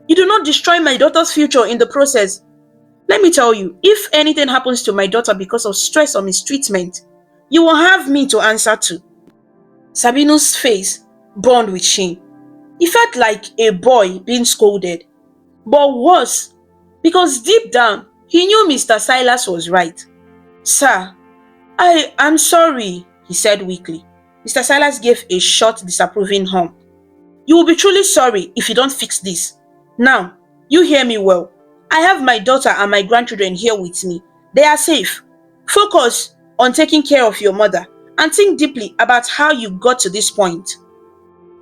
You do not destroy my daughter's future in the process. Let me tell you, if anything happens to my daughter because of stress or mistreatment, you will have me to answer to. Sabinus' face burned with shame. He felt like a boy being scolded. But worse, because deep down, he knew Mr. Silas was right. Sir, I'm sorry, he said weakly. Mr. Silas gave a short, disapproving hum. You will be truly sorry if you don't fix this. Now, you hear me well. I have my daughter and my grandchildren here with me. They are safe. Focus on taking care of your mother and think deeply about how you got to this point.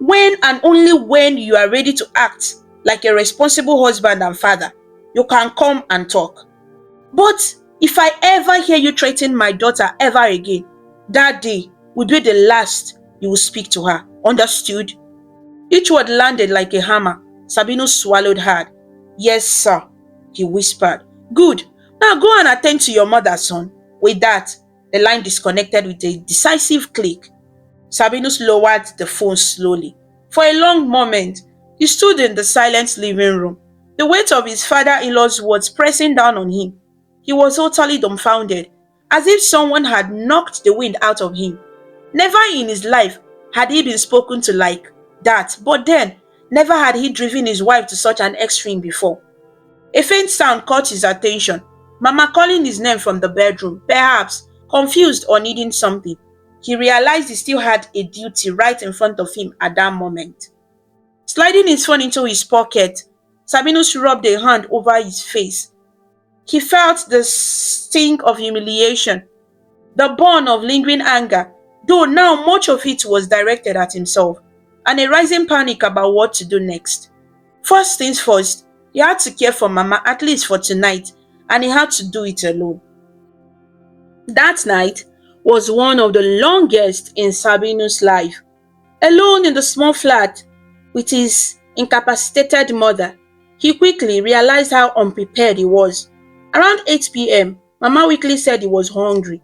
When and only when you are ready to act like a responsible husband and father, you can come and talk. But if I ever hear you threaten my daughter ever again, that day will be the last you will speak to her. Understood? Each word landed like a hammer. Sabinus swallowed hard. Yes, sir, he whispered. Good. Now go and attend to your mother, son. With that, the line disconnected with a decisive click. Sabinus lowered the phone slowly. For a long moment, He stood in the silent living room, the weight of his father-in-law's words pressing down on him. He was totally dumbfounded, as if someone had knocked the wind out of him. Never in his life had he been spoken to like that, but then never had he driven his wife to such an extreme before. A faint sound caught his attention. Mama calling his name from the bedroom, perhaps confused or needing something. He realized he still had a duty right in front of him at that moment. Sliding his phone into his pocket, Sabinus rubbed a hand over his face. He felt the sting of humiliation, the burn of lingering anger, though now much of it was directed at himself, and a rising panic about what to do next. First things first, he had to care for Mama at least for tonight, and he had to do it alone. That night was one of the longest in Sabinus' life. Alone in the small flat with his incapacitated mother, he quickly realized how unprepared he was. Around 8 p.m., Mama weakly said he was hungry.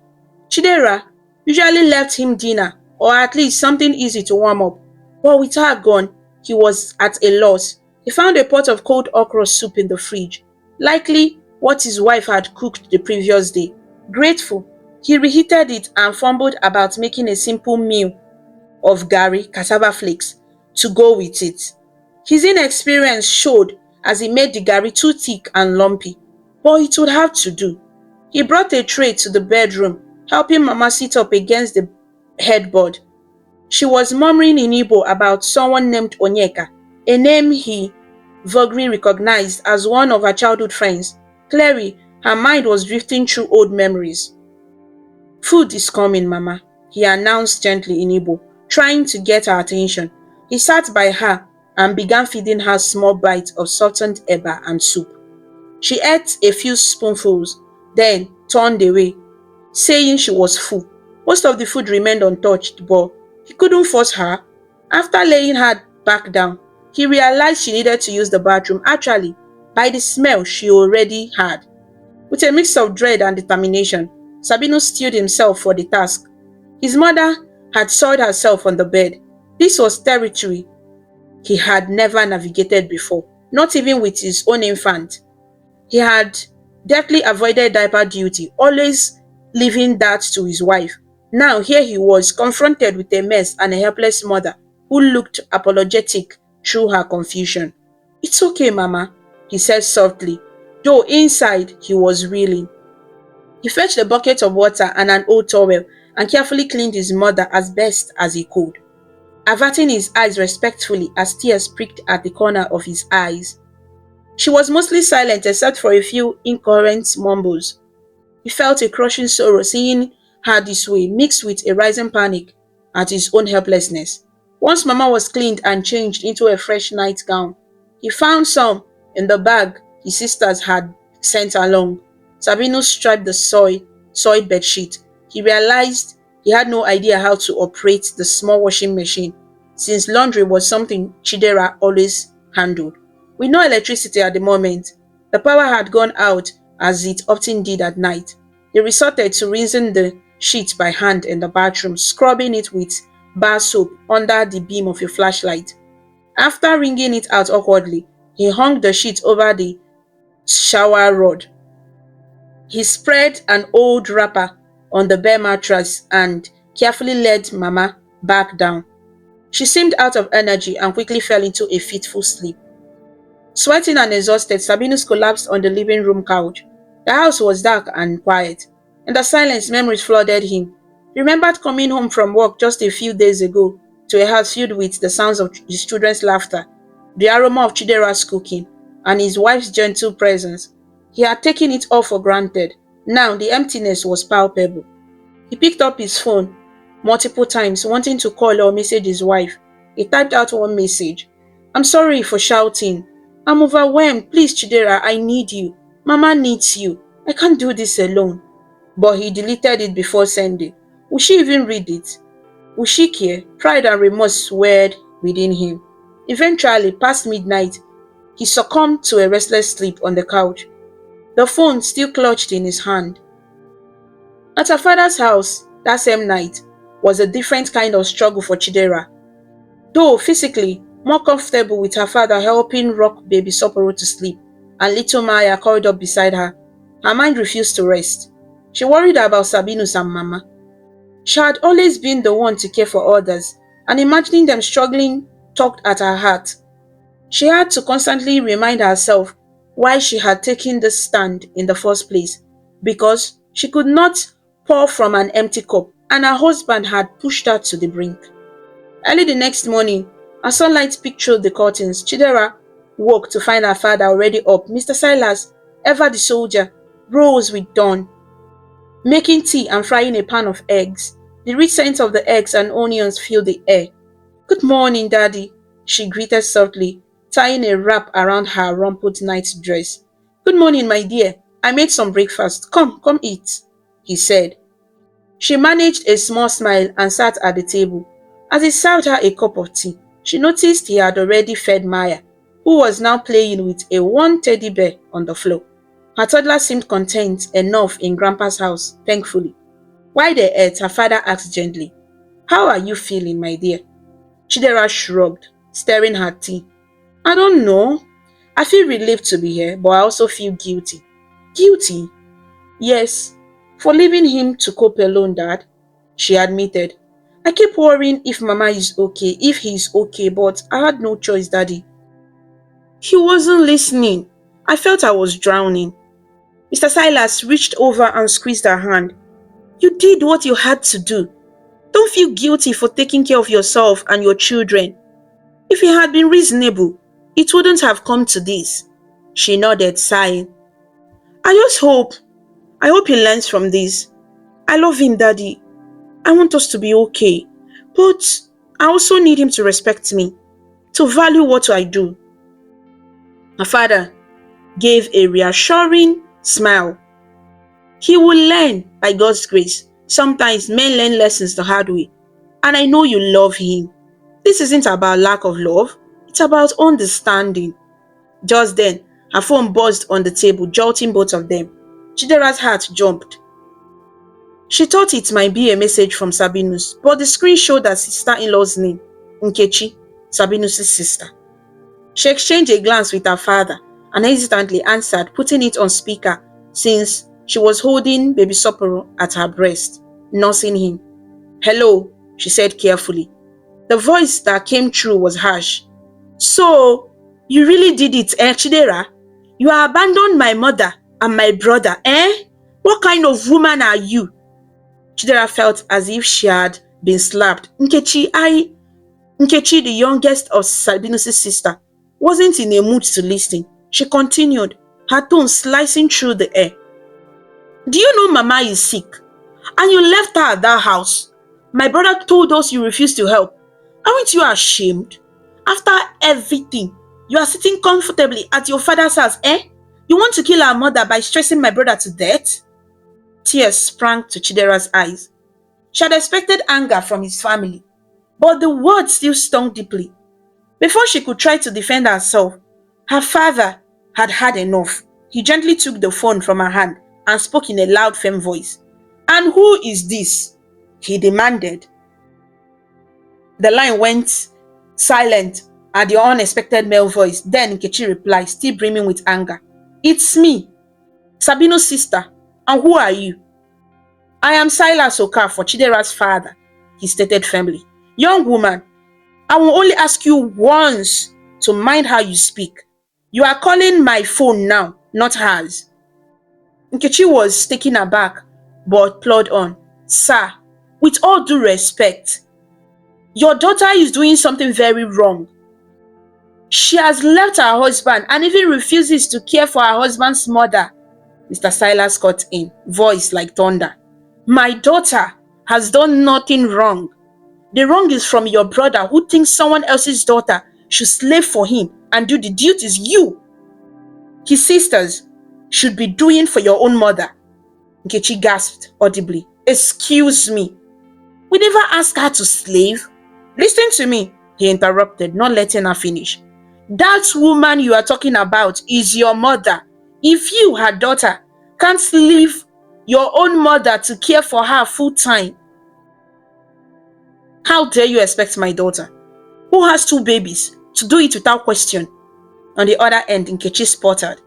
Chidera usually left him dinner or at least something easy to warm up, but with her gone, he was at a loss. He found a pot of cold okra soup in the fridge, likely what his wife had cooked the previous day. Grateful, he reheated it and fumbled about making a simple meal of gari, cassava flakes, to go with it. His inexperience showed as he made the gari too thick and lumpy, but it would have to do. He brought a tray to the bedroom, helping Mama sit up against the headboard. She was murmuring in Igbo about someone named Onyeka, a name he vaguely recognized as one of her childhood friends. Clearly, her mind was drifting through old memories. "Food is coming, Mama," he announced gently in Igbo, trying to get her attention. He sat by her and began feeding her small bites of softened eba and soup. She ate a few spoonfuls, then turned away, saying she was full. Most of the food remained untouched, but he couldn't force her. After laying her back down, he realized she needed to use the bathroom. Actually, by the smell she already had. With a mix of dread and determination, Sabino steeled himself for the task. His mother had soiled herself on the bed. This was territory he had never navigated before, not even with his own infant. He had deftly avoided diaper duty, always leaving that to his wife. Now here he was, confronted with a mess and a helpless mother who looked apologetic through her confusion. "It's okay, Mama," he said softly, though inside he was reeling. He fetched a bucket of water and an old towel and carefully cleaned his mother as best as he could, averting his eyes respectfully as tears pricked at the corner of his eyes. She was mostly silent except for a few incoherent mumbles. He felt a crushing sorrow seeing her this way, mixed with a rising panic at his own helplessness. Once Mama was cleaned and changed into a fresh nightgown, he found some in the bag his sisters had sent along. Sabino striped the soiled bedsheet. He realized he had no idea how to operate the small washing machine, since laundry was something Chidera always handled. With no electricity at the moment, the power had gone out as it often did at night. They resorted to rinsing the sheet by hand in the bathroom, scrubbing it with bar soap under the beam of a flashlight. After wringing it out awkwardly, he hung the sheet over the shower rod. He spread an old wrapper on the bare mattress and carefully led Mama back down. She seemed out of energy and quickly fell into a fitful sleep. Sweating and exhausted, Sabinus collapsed on the living room couch. The house was dark and quiet. In the silence, memories flooded him. He remembered coming home from work just a few days ago to a house filled with the sounds of his children's laughter, the aroma of Chidera's cooking, and his wife's gentle presence. He had taken it all for granted. Now the emptiness was palpable. He picked up his phone multiple times, wanting to call or message his wife. He typed out one message. "I'm sorry for shouting. I'm overwhelmed. Please, Chidera, I need you. Mama needs you. I can't do this alone." But he deleted it before sending. Would she even read it? Would she care? Pride and remorse swelled within him. Eventually, past midnight, he succumbed to a restless sleep on the couch, the phone still clutched in his hand. At her father's house that same night was a different kind of struggle for Chidera. Though physically, more comfortable with her father helping rock baby Sapporo to sleep, and little Maya curled up beside her. Her mind refused to rest. She worried about Sabinus and Mama. She had always been the one to care for others, and imagining them struggling tugged at her heart. She had to constantly remind herself why she had taken this stand in the first place, because she could not pour from an empty cup, and her husband had pushed her to the brink. Early the next morning, as sunlight peeked through the curtains, Chidera woke to find her father already up. Mr. Silas, ever the soldier, rose with dawn, making tea and frying a pan of eggs. The rich scent of the eggs and onions filled the air. "Good morning, Daddy," she greeted softly, tying a wrap around her rumpled night dress. "Good morning, my dear. I made some breakfast. Come eat," he said. She managed a small smile and sat at the table. As he served her a cup of tea, she noticed he had already fed Maya, who was now playing with a worn teddy bear on the floor. Her toddler seemed content enough in Grandpa's house, thankfully. While they ate, her father asked gently, "How are you feeling, my dear?" Chidera shrugged, stirring her tea. "I don't know. I feel relieved to be here, but I also feel guilty." "Guilty?" "Yes, for leaving him to cope alone, Dad," she admitted. "I keep worrying if Mama is okay, if he's okay, but I had no choice, Daddy." He wasn't listening. I felt I was drowning. Mr. Silas reached over and squeezed her hand. "You did what you had to do. Don't feel guilty for taking care of yourself and your children. If he had been reasonable, it wouldn't have come to this." She nodded, sighing. I hope he learns from this. I love him, Daddy. I want us to be okay. But I also need him to respect me, to value what I do." Her father gave a reassuring smile. "He will learn by God's grace. Sometimes men learn lessons the hard way. And I know you love him. This isn't about lack of love. It's about understanding." Just then, her phone buzzed on the table, jolting both of them. Chidera's heart jumped. She thought it might be a message from Sabinus, but the screen showed her sister-in-law's name, Nkechi, Sabinus' sister. She exchanged a glance with her father and hesitantly answered, putting it on speaker since she was holding baby Sapporo at her breast, nursing him. "Hello," she said carefully. The voice that came through was harsh. "So, you really did it, Chidera? You abandoned my mother and my brother, eh? What kind of woman are you?" Chidera felt as if she had been slapped. Nkechi, the youngest of Sabinus' sister, wasn't in a mood to listen. She continued, her tone slicing through the air. "Do you know Mama is sick? And you left her at that house? My brother told us you refused to help. Aren't you ashamed? After everything, you are sitting comfortably at your father's house, eh? You want to kill our mother by stressing my brother to death?" Tears sprang to Chidera's eyes. She had expected anger from his family, but the words still stung deeply. Before she could try to defend herself, her father had had enough. He gently took the phone from her hand and spoke in a loud, firm voice. "And who is this?" he demanded. The line went silent at the unexpected male voice. Then Nkechi replied, still brimming with anger. "It's me, Sabino's sister. And who are you?" "I am Silas Okafor, Chidera's father," he stated firmly. "Young woman, I will only ask you once to mind how you speak. You are calling my phone now, not hers." Nkechi was taken aback, but plowed on. "Sir, with all due respect, your daughter is doing something very wrong. She has left her husband and even refuses to care for her husband's mother." Mr. Silas cut in, voice like thunder. "My daughter has done nothing wrong. The wrong is from your brother who thinks someone else's daughter should slave for him and do the duties you, his sisters, should be doing for your own mother." Nkechi gasped audibly. "Excuse me. We never asked her to slave." "Listen to me," he interrupted, not letting her finish. "That woman you are talking about is your mother. If you, her daughter, can't leave your own mother to care for her full time, how dare you expect my daughter, who has two babies, to do it without question. On the other end, Nkechi sputtered,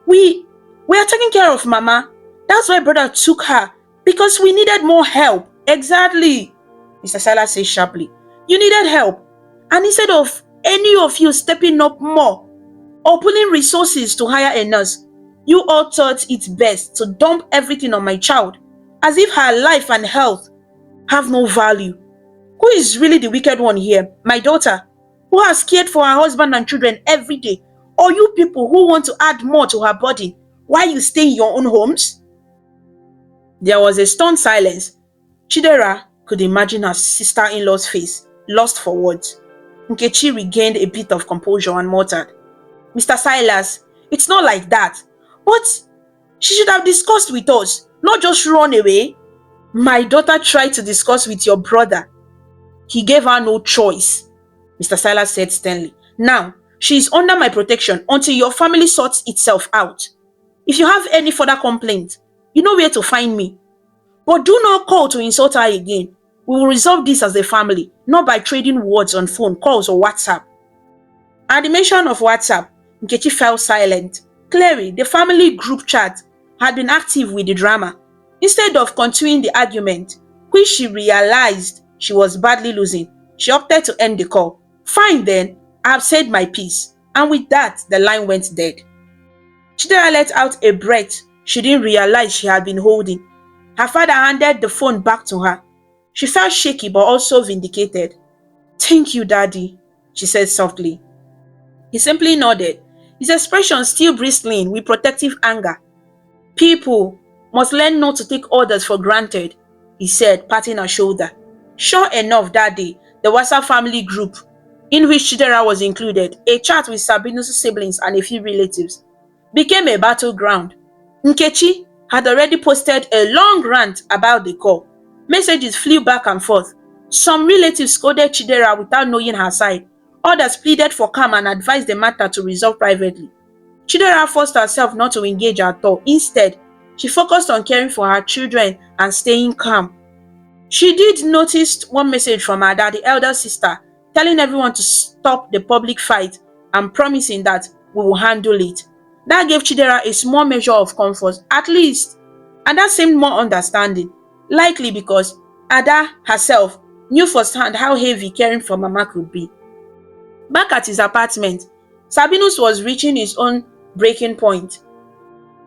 We we are taking care of Mama. That's why brother took her, because we needed more help. Exactly, Mr. Silas said sharply. You needed help. And instead of any of you stepping up more or pulling resources to hire a nurse, you all thought it best to dump everything on my child, as if her life and health have no value. Who is really the wicked one here? My daughter, who has cared for her husband and children every day, or you people who want to add more to her burden while you stay in your own homes? There was a stunned silence. Chidera could imagine her sister-in-law's face, lost for words. Nkechi regained a bit of composure and muttered, Mr. Silas, it's not like that. But she should have discussed with us, not just run away. My daughter tried to discuss with your brother. He gave her no choice, Mr. Silas said sternly. Now, she is under my protection until your family sorts itself out. If you have any further complaint, you know where to find me. But do not call to insult her again. We will resolve this as a family, not by trading words on phone calls or WhatsApp. At the mention of WhatsApp, Nkechi fell silent. Clearly, the family group chat had been active with the drama. Instead of continuing the argument, which she realized she was badly losing, she opted to end the call. Fine then, I have said my piece. And with that, the line went dead. Chidera let out a breath she didn't realize she had been holding. Her father handed the phone back to her. She felt shaky but also vindicated. Thank you, Daddy, she said softly. He simply nodded, his expression still bristling with protective anger. People must learn not to take orders for granted, he said, patting her shoulder. Sure enough, that day, the WhatsApp family group, in which Chidera was included, a chat with Sabino's siblings and a few relatives, became a battleground. Nkechi had already posted a long rant about the call. Messages flew back and forth. Some relatives scolded Chidera without knowing her side. Others pleaded for calm and advised the matter to resolve privately. Chidera forced herself not to engage at all. Instead, she focused on caring for her children and staying calm. She did notice one message from her dad, the elder sister, telling everyone to stop the public fight and promising that we will handle it. That gave Chidera a small measure of comfort, at least, and that seemed more understanding, likely because Ada herself knew firsthand how heavy caring for Mama could be. Back at his apartment, Sabinus was reaching his own breaking point.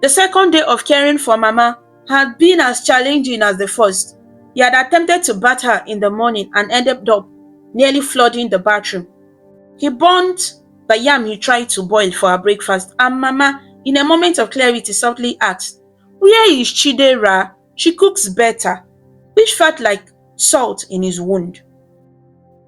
The second day of caring for Mama had been as challenging as the first. He had attempted to bath her in the morning and ended up nearly flooding the bathroom. He burnt the yam he tried to boil for her breakfast, and Mama, in a moment of clarity, softly asked, Where is Chidera? She cooks better, which felt like salt in his wound.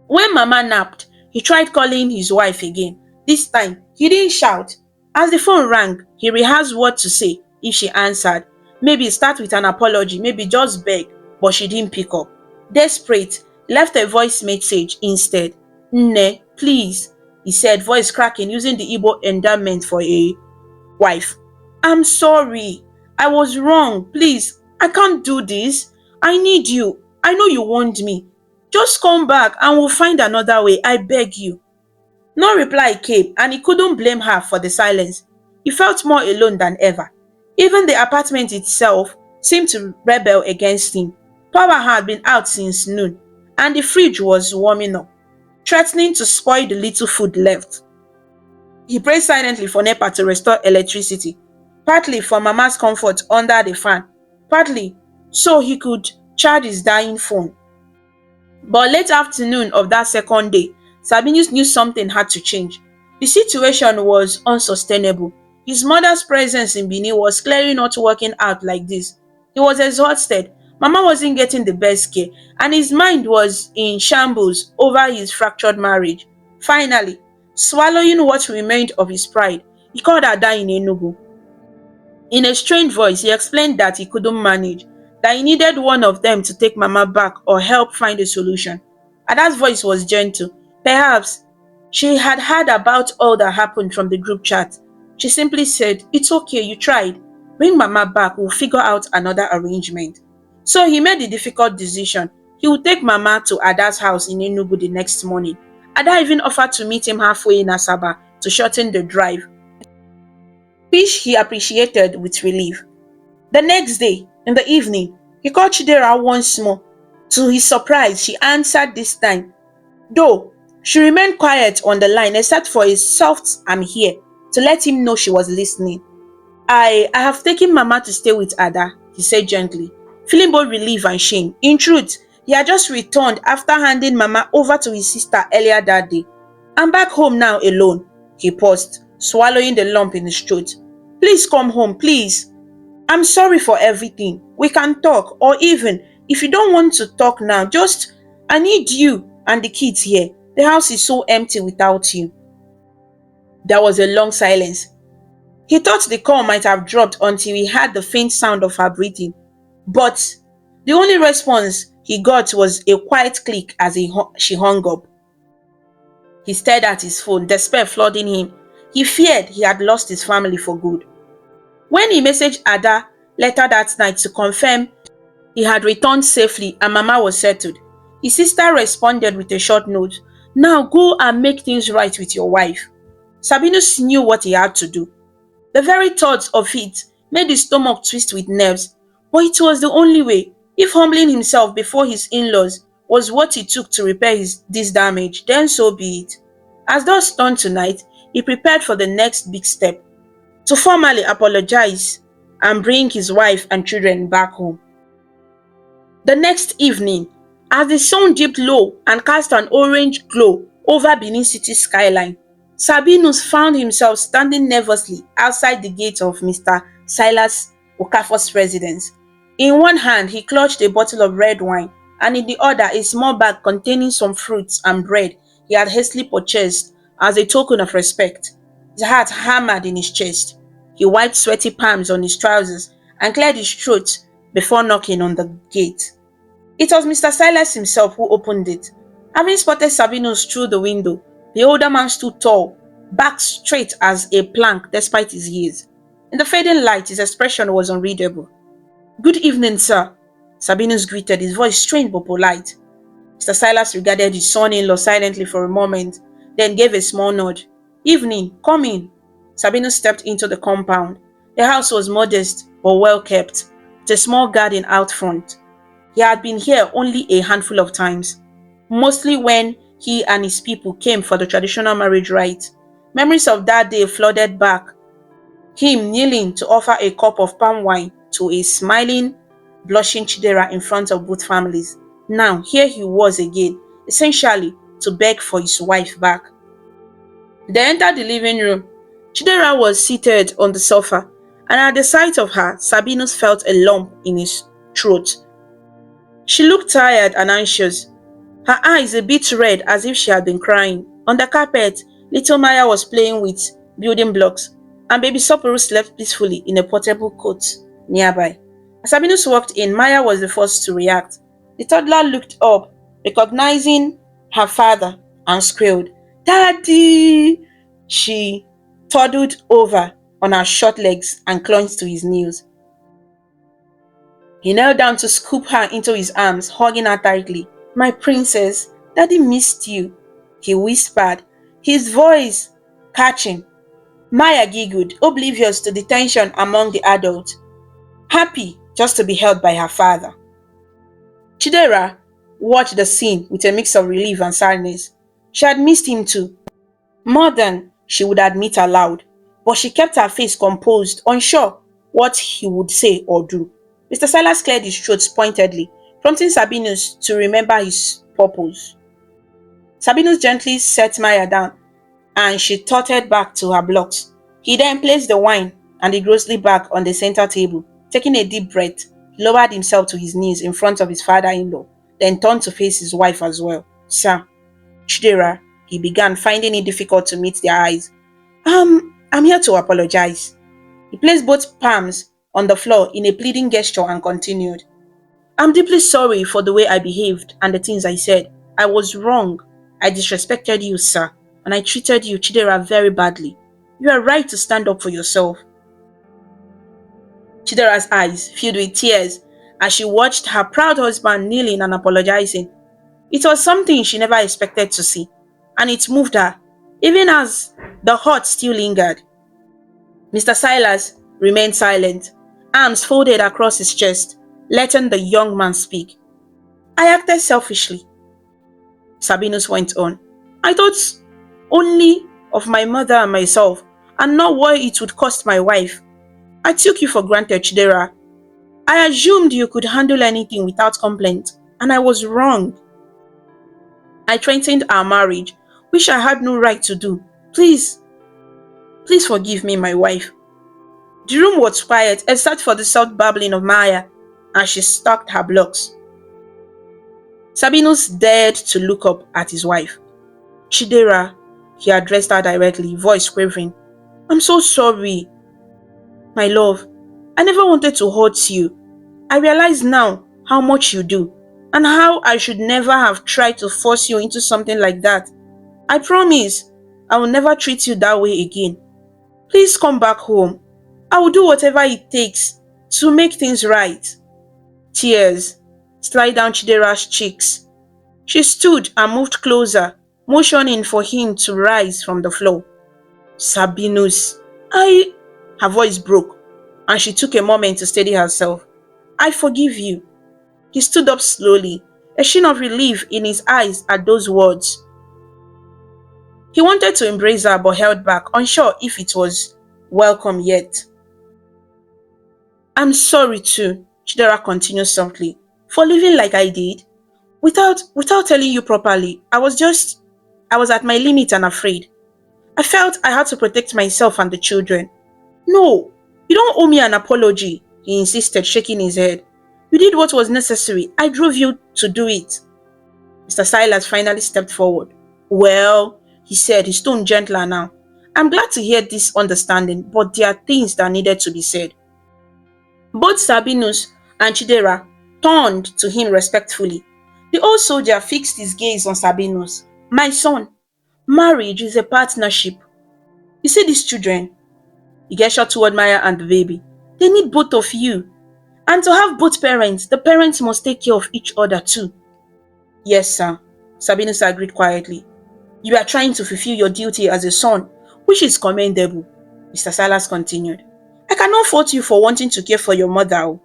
When Mama napped, he tried calling his wife again. This time, he didn't shout. As the phone rang, he rehearsed what to say if she answered. Maybe start with an apology, maybe just beg, but she didn't pick up. Desperate, left a voice message instead. Nne, please, he said, voice cracking, using the Igbo endowment for a wife. I'm sorry. I was wrong. Please, I can't do this. I need you. I know you want me. Just come back and we'll find another way. I beg you. No reply came, and he couldn't blame her for the silence. He felt more alone than ever. Even the apartment itself seemed to rebel against him. Power had been out since noon, and the fridge was warming up, threatening to spoil the little food left. He prayed silently for NEPA to restore electricity, partly for Mama's comfort under the fan, partly so he could charge his dying phone. But late afternoon of that second day, Sabinus knew something had to change. The situation was unsustainable. His mother's presence in Benin was clearly not working out like this. He was exhausted. Mama wasn't getting the best care, and his mind was in shambles over his fractured marriage. Finally, swallowing what remained of his pride, he called Ada in Enugu. In a strained voice, he explained that he couldn't manage, that he needed one of them to take Mama back or help find a solution. Ada's voice was gentle. Perhaps she had heard about all that happened from the group chat. She simply said, It's okay, you tried. Bring Mama back, we'll figure out another arrangement. So he made the difficult decision. He would take Mama to Ada's house in Enugu the next morning. Ada even offered to meet him halfway in Asaba to shorten the drive, which he appreciated with relief. The next day, in the evening, he called Chidera once more. To his surprise, she answered this time, though she remained quiet on the line except for a soft "I'm here" to let him know she was listening. I have taken Mama to stay with Ada, he said gently, feeling both relief and shame. In truth, he had just returned after handing Mama over to his sister earlier that day. I'm back home now alone. He paused, swallowing the lump in his throat. Please come home, please. I'm sorry for everything. We can talk, or even if you don't want to talk now, just I need you and the kids here. The house is so empty without you. There was a long silence. He thought the call might have dropped until he heard the faint sound of her breathing. But the only response he got was a quiet click as she hung up. He stared at his phone, despair flooding him. He feared he had lost his family for good. When he messaged Ada later that night to confirm he had returned safely and Mama was settled, his sister responded with a short note. Now go and make things right with your wife. Sabinus knew what he had to do. The very thought of it made his stomach twist with nerves, but it was the only way. If humbling himself before his in-laws was what it took to repair this damage, then so be it. As dusk turned to night, he prepared for the next big step, to formally apologize and bring his wife and children back home. The next evening, as the sun dipped low and cast an orange glow over Benin City's skyline, Sabinus found himself standing nervously outside the gate of Mr. Silas Okafor's residence. In one hand, he clutched a bottle of red wine, and in the other, a small bag containing some fruits and bread he had hastily purchased as a token of respect. His heart hammered in his chest. He wiped sweaty palms on his trousers and cleared his throat before knocking on the gate. It was Mr. Silas himself who opened it. Having spotted Sabinus through the window, the older man stood tall, back straight as a plank despite his years. In the fading light, his expression was unreadable. Good evening, sir, Sabinus greeted, his voice strained but polite. Mr. Silas regarded his son-in-law silently for a moment, then gave a small nod. Evening, come in. Sabinus stepped into the compound. The house was modest but well kept, with a small garden out front. He had been here only a handful of times, mostly when he and his people came for the traditional marriage rite. Memories of that day flooded back, him kneeling to offer a cup of palm wine to a smiling, blushing Chidera in front of both families. Now, here he was again, essentially to beg for his wife back. They entered the living room. Chidera was seated on the sofa, and at the sight of her, Sabinus felt a lump in his throat. She looked tired and anxious, her eyes a bit red as if she had been crying. On the carpet, little Maya was playing with building blocks, and baby Sopuru slept peacefully in a portable cot nearby. As Sabinus walked in, Maya was the first to react. The toddler looked up, recognizing her father, and squealed, Daddy! She toddled over on her short legs and clung to his knees. He knelt down to scoop her into his arms, hugging her tightly. My princess, Daddy missed you, he whispered, his voice catching. Maya giggled, oblivious to the tension among the adults, happy just to be held by her father. Chidera watched the scene with a mix of relief and sadness. She had missed him too, more than she would admit aloud, but she kept her face composed, unsure what he would say or do. Mr. Silas cleared his throat pointedly, prompting Sabinus to remember his purpose. Sabinus gently set Maya down, and she tottered back to her blocks. He then placed the wine and the grocery bag on the center table. Taking a deep breath, he lowered himself to his knees in front of his father-in-law, then turned to face his wife as well. Sir, Chidera, he began, finding it difficult to meet their eyes. I'm here to apologize. He placed both palms on the floor in a pleading gesture and continued. I'm deeply sorry for the way I behaved and the things I said. I was wrong. I disrespected you, sir, and I treated you, Chidera, very badly. You are right to stand up for yourself. Chidera's eyes filled with tears as she watched her proud husband kneeling and apologizing. It was something she never expected to see. and it moved her, even as the hurt still lingered. Mr. Silas remained silent, arms folded across his chest, letting the young man speak. I acted selfishly, Sabinus went on. I thought only of my mother and myself, and not what it would cost my wife. I took you for granted, Chidera. I assumed you could handle anything without complaint, and I was wrong. I threatened our marriage, which I had no right to do. Please, please forgive me, my wife. The room was quiet except for the soft babbling of Maya as she stacked her blocks. Sabinus dared to look up at his wife. Chidera, he addressed her directly, voice quavering. I'm so sorry, my love. I never wanted to hurt you. I realize now how much you do, and how I should never have tried to force you into something like that. I promise I will never treat you that way again. Please come back home. I will do whatever it takes to make things right. Tears slid down Chidera's cheeks. She stood and moved closer, motioning for him to rise from the floor. Sabinus, Her voice broke, and she took a moment to steady herself. I forgive you. He stood up slowly, a sheen of relief in his eyes at those words. He wanted to embrace her but held back, unsure if it was welcome yet. I'm sorry too, Chidera continued softly, for living like I did. Without telling you properly, I was at my limit and afraid. I felt I had to protect myself and the children. No, you don't owe me an apology, he insisted, shaking his head. You did what was necessary. I drove you to do it. Mr. Silas finally stepped forward. Well, he said, his tone gentler now. I'm glad to hear this understanding, but there are things that needed to be said. Both Sabinus and Chidera turned to him respectfully. The old soldier fixed his gaze on Sabinus. My son, marriage is a partnership. You see these children? He gestured toward Maya and the baby. They need both of you. And to have both parents, the parents must take care of each other too. Yes, sir, Sabinus agreed quietly. You are trying to fulfill your duty as a son, which is commendable, Mr. Silas continued. I cannot fault you for wanting to care for your mother,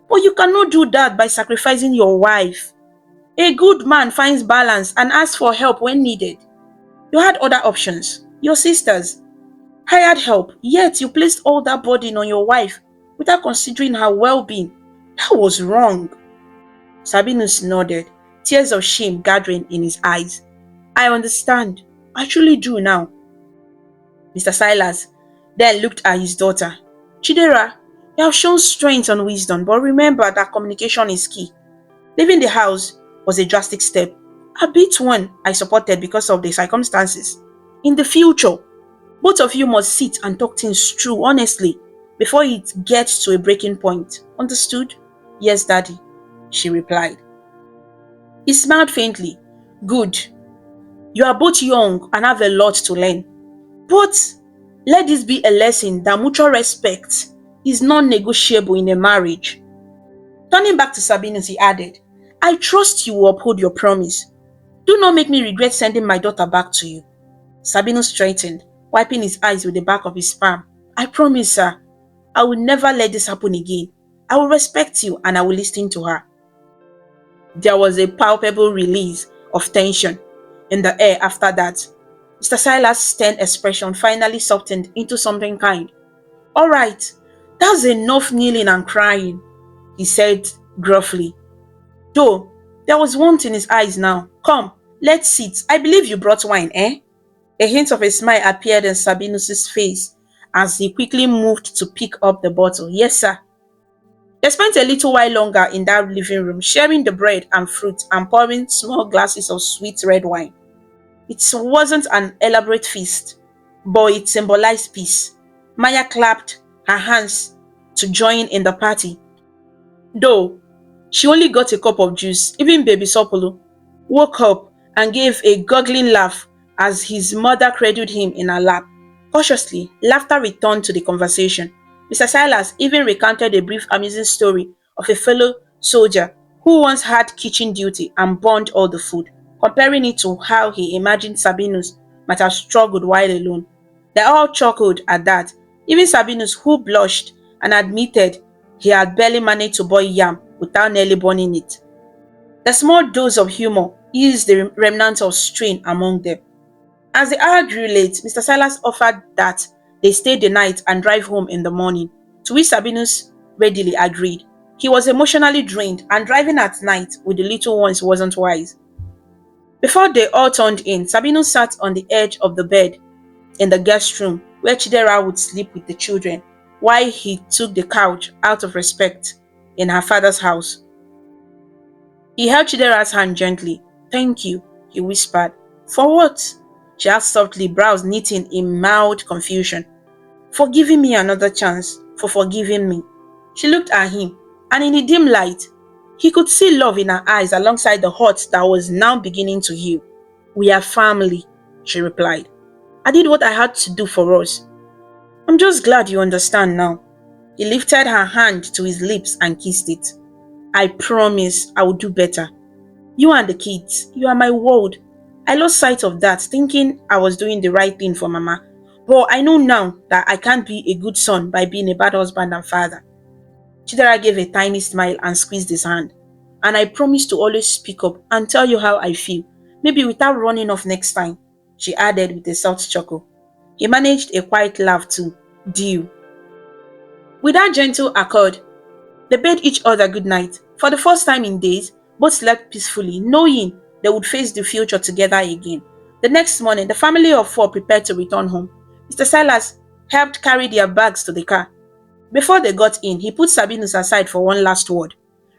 but you cannot do that by sacrificing your wife. A good man finds balance and asks for help when needed. You had other options, your sisters, hired help, yet you placed all that burden on your wife without considering her well-being. That was wrong. Sabinus nodded, tears of shame gathering in his eyes. I understand. I truly do now. Mr. Silas then looked at his daughter. Chidera, you have shown strength and wisdom, but remember that communication is key. Leaving the house was a drastic step, a bit one I supported because of the circumstances. In the future, both of you must sit and talk things through honestly before it gets to a breaking point. Understood? Yes, Daddy, she replied. He smiled faintly. Good. You are both young and have a lot to learn. But let this be a lesson that mutual respect is non-negotiable in a marriage. Turning back to Sabinus, he added, I trust you will uphold your promise. Do not make me regret sending my daughter back to you. Sabinus straightened, wiping his eyes with the back of his palm. I promise, sir, I will never let this happen again. I will respect you and I will listen to her. There was a palpable release of tension in the air after that. Mr. Silas' stern expression finally softened into something kind. All right, that's enough kneeling and crying, he said gruffly. Though, there was warmth in his eyes now. Come, let's sit. I believe you brought wine, eh? A hint of a smile appeared in Sabinus' face as he quickly moved to pick up the bottle. Yes, sir. They spent a little while longer in that living room, sharing the bread and fruit and pouring small glasses of sweet red wine. It wasn't an elaborate feast, but it symbolized peace. Maya clapped her hands to join in the party. Though she only got a cup of juice, even baby Sopolo woke up and gave a gurgling laugh as his mother cradled him in her lap. Cautiously, laughter returned to the conversation. Mr. Silas even recounted a brief amusing story of a fellow soldier who once had kitchen duty and burned all the food. comparing it to how he imagined Sabinus might have struggled while alone. They all chuckled at that, even Sabinus, who blushed and admitted he had barely managed to boil yam without nearly burning it. The small dose of humor eased the remnants of strain among them. As the hour grew late, Mr. Silas offered that they stay the night and drive home in the morning, to which Sabinus readily agreed. He was emotionally drained, and driving at night with the little ones wasn't wise. Before they all turned in, Sabinus sat on the edge of the bed in the guest room where Chidera would sleep with the children, while he took the couch out of respect in her father's house. He held Chidera's hand gently. "Thank you," he whispered. "For what?" she asked softly, brows knitting in mild confusion. "For giving me another chance, for forgiving me." She looked at him, and in the dim light, he could see love in her eyes alongside the hurt that was now beginning to heal. "We are family," she replied. "I did what I had to do for us. I'm just glad you understand now." He lifted her hand to his lips and kissed it. "I promise I will do better. You and the kids, you are my world. I lost sight of that, thinking I was doing the right thing for Mama. But I know now that I can't be a good son by being a bad husband and father." Chidera gave a tiny smile and squeezed his hand. "And I promise to always speak up and tell you how I feel, maybe without running off next time," she added with a soft chuckle. He managed a quiet laugh too. "Deal." With that gentle accord, they bade each other good night. For the first time in days, both slept peacefully, knowing they would face the future together again. The next morning, the family of four prepared to return home. Mr. Silas helped carry their bags to the car. Before they got in, he put Sabinus aside for one last word.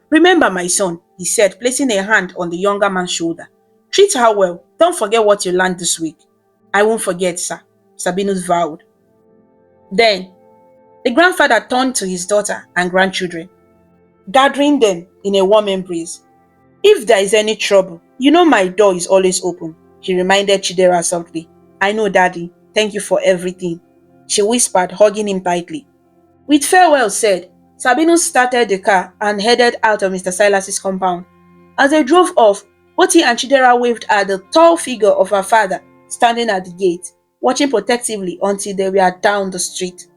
"Remember, my son," he said, placing a hand on the younger man's shoulder. "Treat her well. Don't forget what you learned this week." "I won't forget, sir," Sabinus vowed. Then, the grandfather turned to his daughter and grandchildren, gathering them in a warm embrace. "If there is any trouble, you know my door is always open," he reminded Chidera softly. "I know, Daddy. Thank you for everything," she whispered, hugging him tightly. With farewell said, Sabinus started the car and headed out of Mr. Silas's compound. As they drove off, both he and Chidera waved at the tall figure of her father standing at the gate, watching protectively until they were down the street.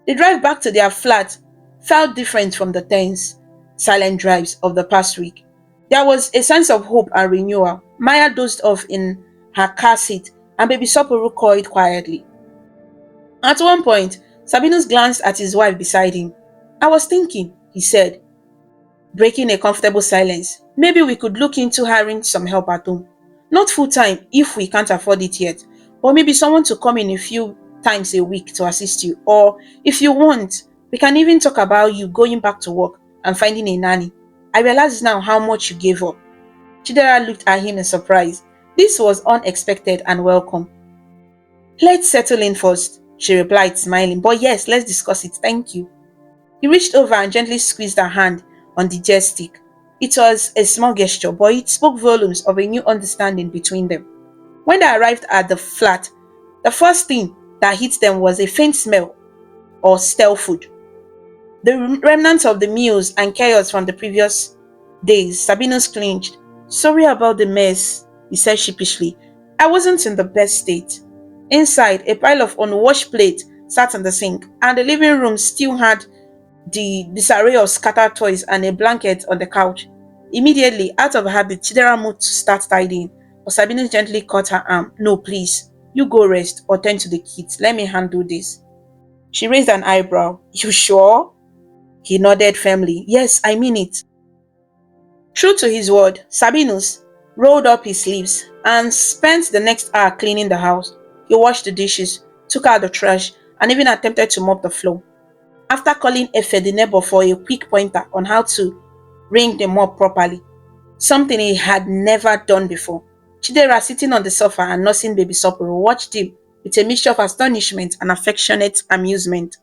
The drive back to their flat felt different from the tense, silent drives of the past week. There was a sense of hope and renewal. Maya dozed off in her car seat and baby Saporu coiled quietly. At one point, Sabinus glanced at his wife beside him. "I was thinking," he said, breaking a comfortable silence. "Maybe we could look into hiring some help at home. Not full-time if we can't afford it yet, but maybe someone to come in a few times a week to assist you. Or if you want, we can even talk about you going back to work and finding a nanny. I realize now how much you gave up." Chidera looked at him in surprise. This was unexpected and welcome. "Let's settle in first," she replied, smiling. "But yes, let's discuss it. Thank you." He reached over and gently squeezed her hand on the jet stick. It was a small gesture, but it spoke volumes of a new understanding between them. When they arrived at the flat, the first thing that hit them was a faint smell of stale food. The remnants of the meals and chaos from the previous days. Sabinus clinched. "Sorry about the mess," he said sheepishly. "I wasn't in the best state." Inside, a pile of unwashed plates sat on the sink, and the living room still had the disarray of scattered toys and a blanket on the couch. Immediately, out of habit, Chidera moved to start tidying, but Sabinus gently caught her arm. "No, please. You go rest or tend to the kids. Let me handle this." She raised an eyebrow. "You sure?" He nodded firmly. "Yes, I mean it." True to his word, Sabinus rolled up his sleeves and spent the next hour cleaning the house. He washed the dishes, took out the trash, and even attempted to mop the floor. After calling Efe the neighbor for a quick pointer on how to ring the mop properly, something he had never done before, Chidera, sitting on the sofa and nursing baby Sapporo, watched him with a mixture of astonishment and affectionate amusement.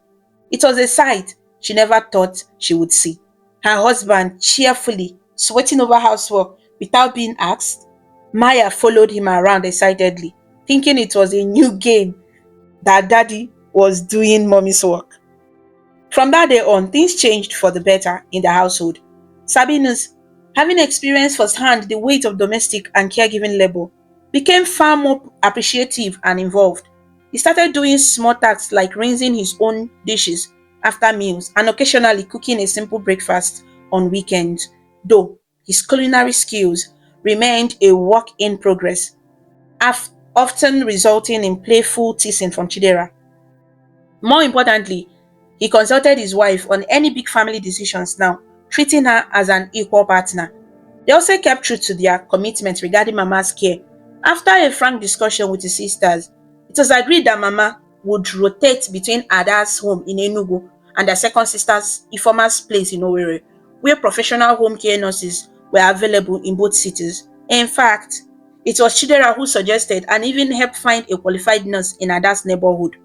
It was a sight she never thought she would see. Her husband cheerfully sweating over housework without being asked. Maya followed him around excitedly, thinking it was a new game that daddy was doing mommy's work. From that day on, things changed for the better in the household. Sabinus having experienced firsthand the weight of domestic and caregiving labor, became far more appreciative and involved. He started doing small tasks like rinsing his own dishes after meals and occasionally cooking a simple breakfast on weekends, though his culinary skills remained a work in progress, often resulting in playful teasing from Chidera. More importantly, he consulted his wife on any big family decisions now, treating her as an equal partner. They also kept true to their commitment regarding Mama's care. After a frank discussion with his sisters, it was agreed that Mama would rotate between Ada's home in Enugu and their second sister's Ifoma's place in Owerri, where professional home care nurses were available in both cities. In fact, it was Chidera who suggested and even helped find a qualified nurse in Ada's neighborhood,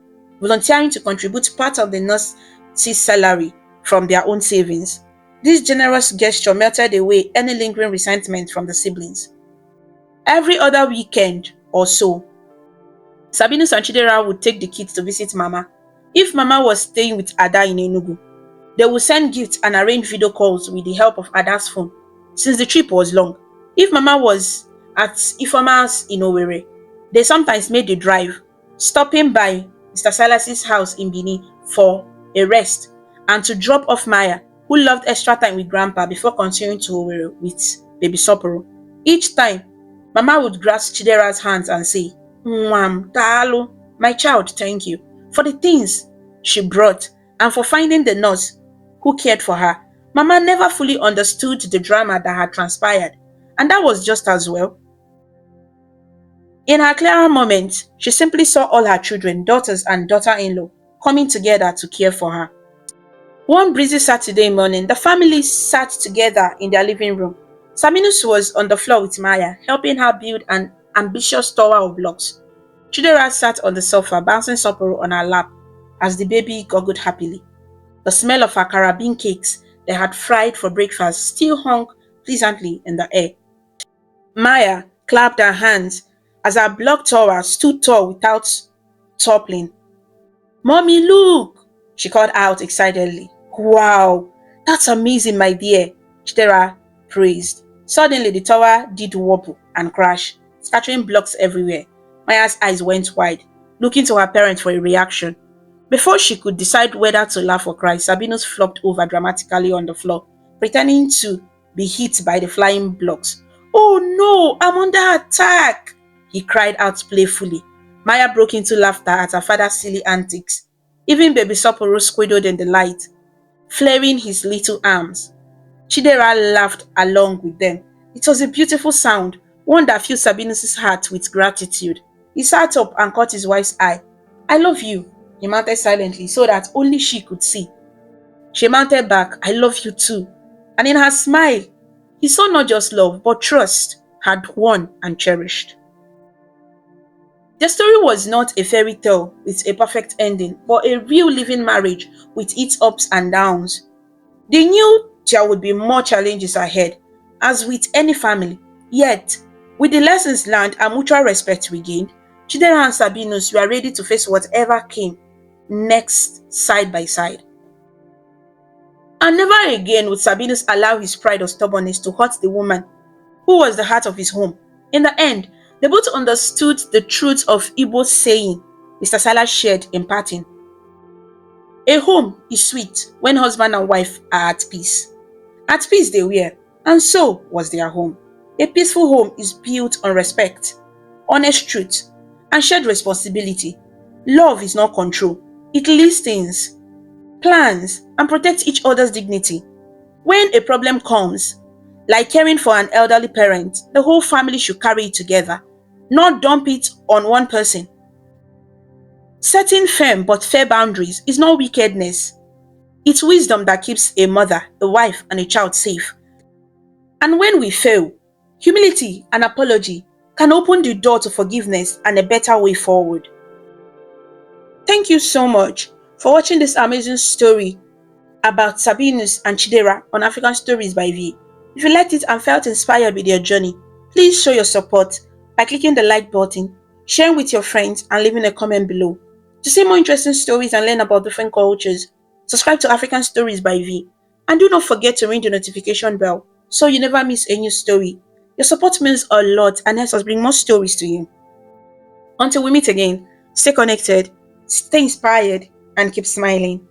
volunteering to contribute part of the nurse's salary from their own savings. This generous gesture melted away any lingering resentment from the siblings. Every other weekend or so, Sabinus and Chidera would take the kids to visit Mama. If Mama was staying with Ada in Enugu, they would send gifts and arrange video calls with the help of Ada's phone, since the trip was long. If Mama was at Ifoma's in Owerri, they sometimes made the drive, stopping by Mr. Salas's house in Benin for a rest and to drop off Maya, who loved extra time with Grandpa before continuing to Owerri with baby Soporo. Each time, Mama would grasp Chidera's hands and say, Mwam, Talo, my child, thank you for the things she brought and for finding the nurse who cared for her. Mama never fully understood the drama that had transpired, and that was just as well. In her clearer moments, she simply saw all her children, daughters and daughter-in-law coming together to care for her. One breezy Saturday morning, the family sat together in their living room. Saminus was on the floor with Maya, helping her build an ambitious tower of blocks. Chidera sat on the sofa, bouncing Sapporo on her lap as the baby goggled happily. The smell of her carabin cakes they had fried for breakfast still hung pleasantly in the air. Maya clapped her hands as her block tower stood tall without toppling. Mommy, look! She called out excitedly. Wow, that's amazing, my dear, Chidera praised. Suddenly, the tower did wobble and crash, scattering blocks everywhere. Maya's eyes went wide, looking to her parent for a reaction. Before she could decide whether to laugh or cry, Sabinus flopped over dramatically on the floor, pretending to be hit by the flying blocks. Oh no, I'm under attack! He cried out playfully. Maya broke into laughter at her father's silly antics. Even baby Sapporo squealed in delight, flaring his little arms. Chidera laughed along with them. It was a beautiful sound, one that filled Sabinus' heart with gratitude. He sat up and caught his wife's eye. I love you, he mounted silently so that only she could see. She mounted back, I love you too. And in her smile, he saw not just love, but trust had won and cherished. The story was not a fairy tale with a perfect ending, but a real living marriage with its ups and downs. They knew there would be more challenges ahead, as with any family. Yet, with the lessons learned and mutual respect regained, Chidera and Sabinus were ready to face whatever came next side by side. And never again would Sabinus allow his pride or stubbornness to hurt the woman who was the heart of his home. In the end, they both understood the truth of Igbo's saying Mr. Salah shared in parting. A home is sweet when husband and wife are at peace. At peace they were, and so was their home. A peaceful home is built on respect, honest truth, and shared responsibility. Love is not control. It listens, plans, and protects each other's dignity. When a problem comes, like caring for an elderly parent, the whole family should carry it together, not dump it on one person. Setting firm but fair boundaries is not wickedness. It's wisdom that keeps a mother, a wife, and a child safe. And when we fail, humility and apology can open the door to forgiveness and a better way forward. Thank you so much for watching this amazing story about Sabinus and Chidera on African Stories by V. If you liked it and felt inspired with their journey, please show your support by clicking the like button, sharing with your friends, and leaving a comment below. To see more interesting stories and learn about different cultures, subscribe to African Stories by V. And do not forget to ring the notification bell so you never miss a new story. Your support means a lot and helps us bring more stories to you. Until we meet again, stay connected, stay inspired, and keep smiling.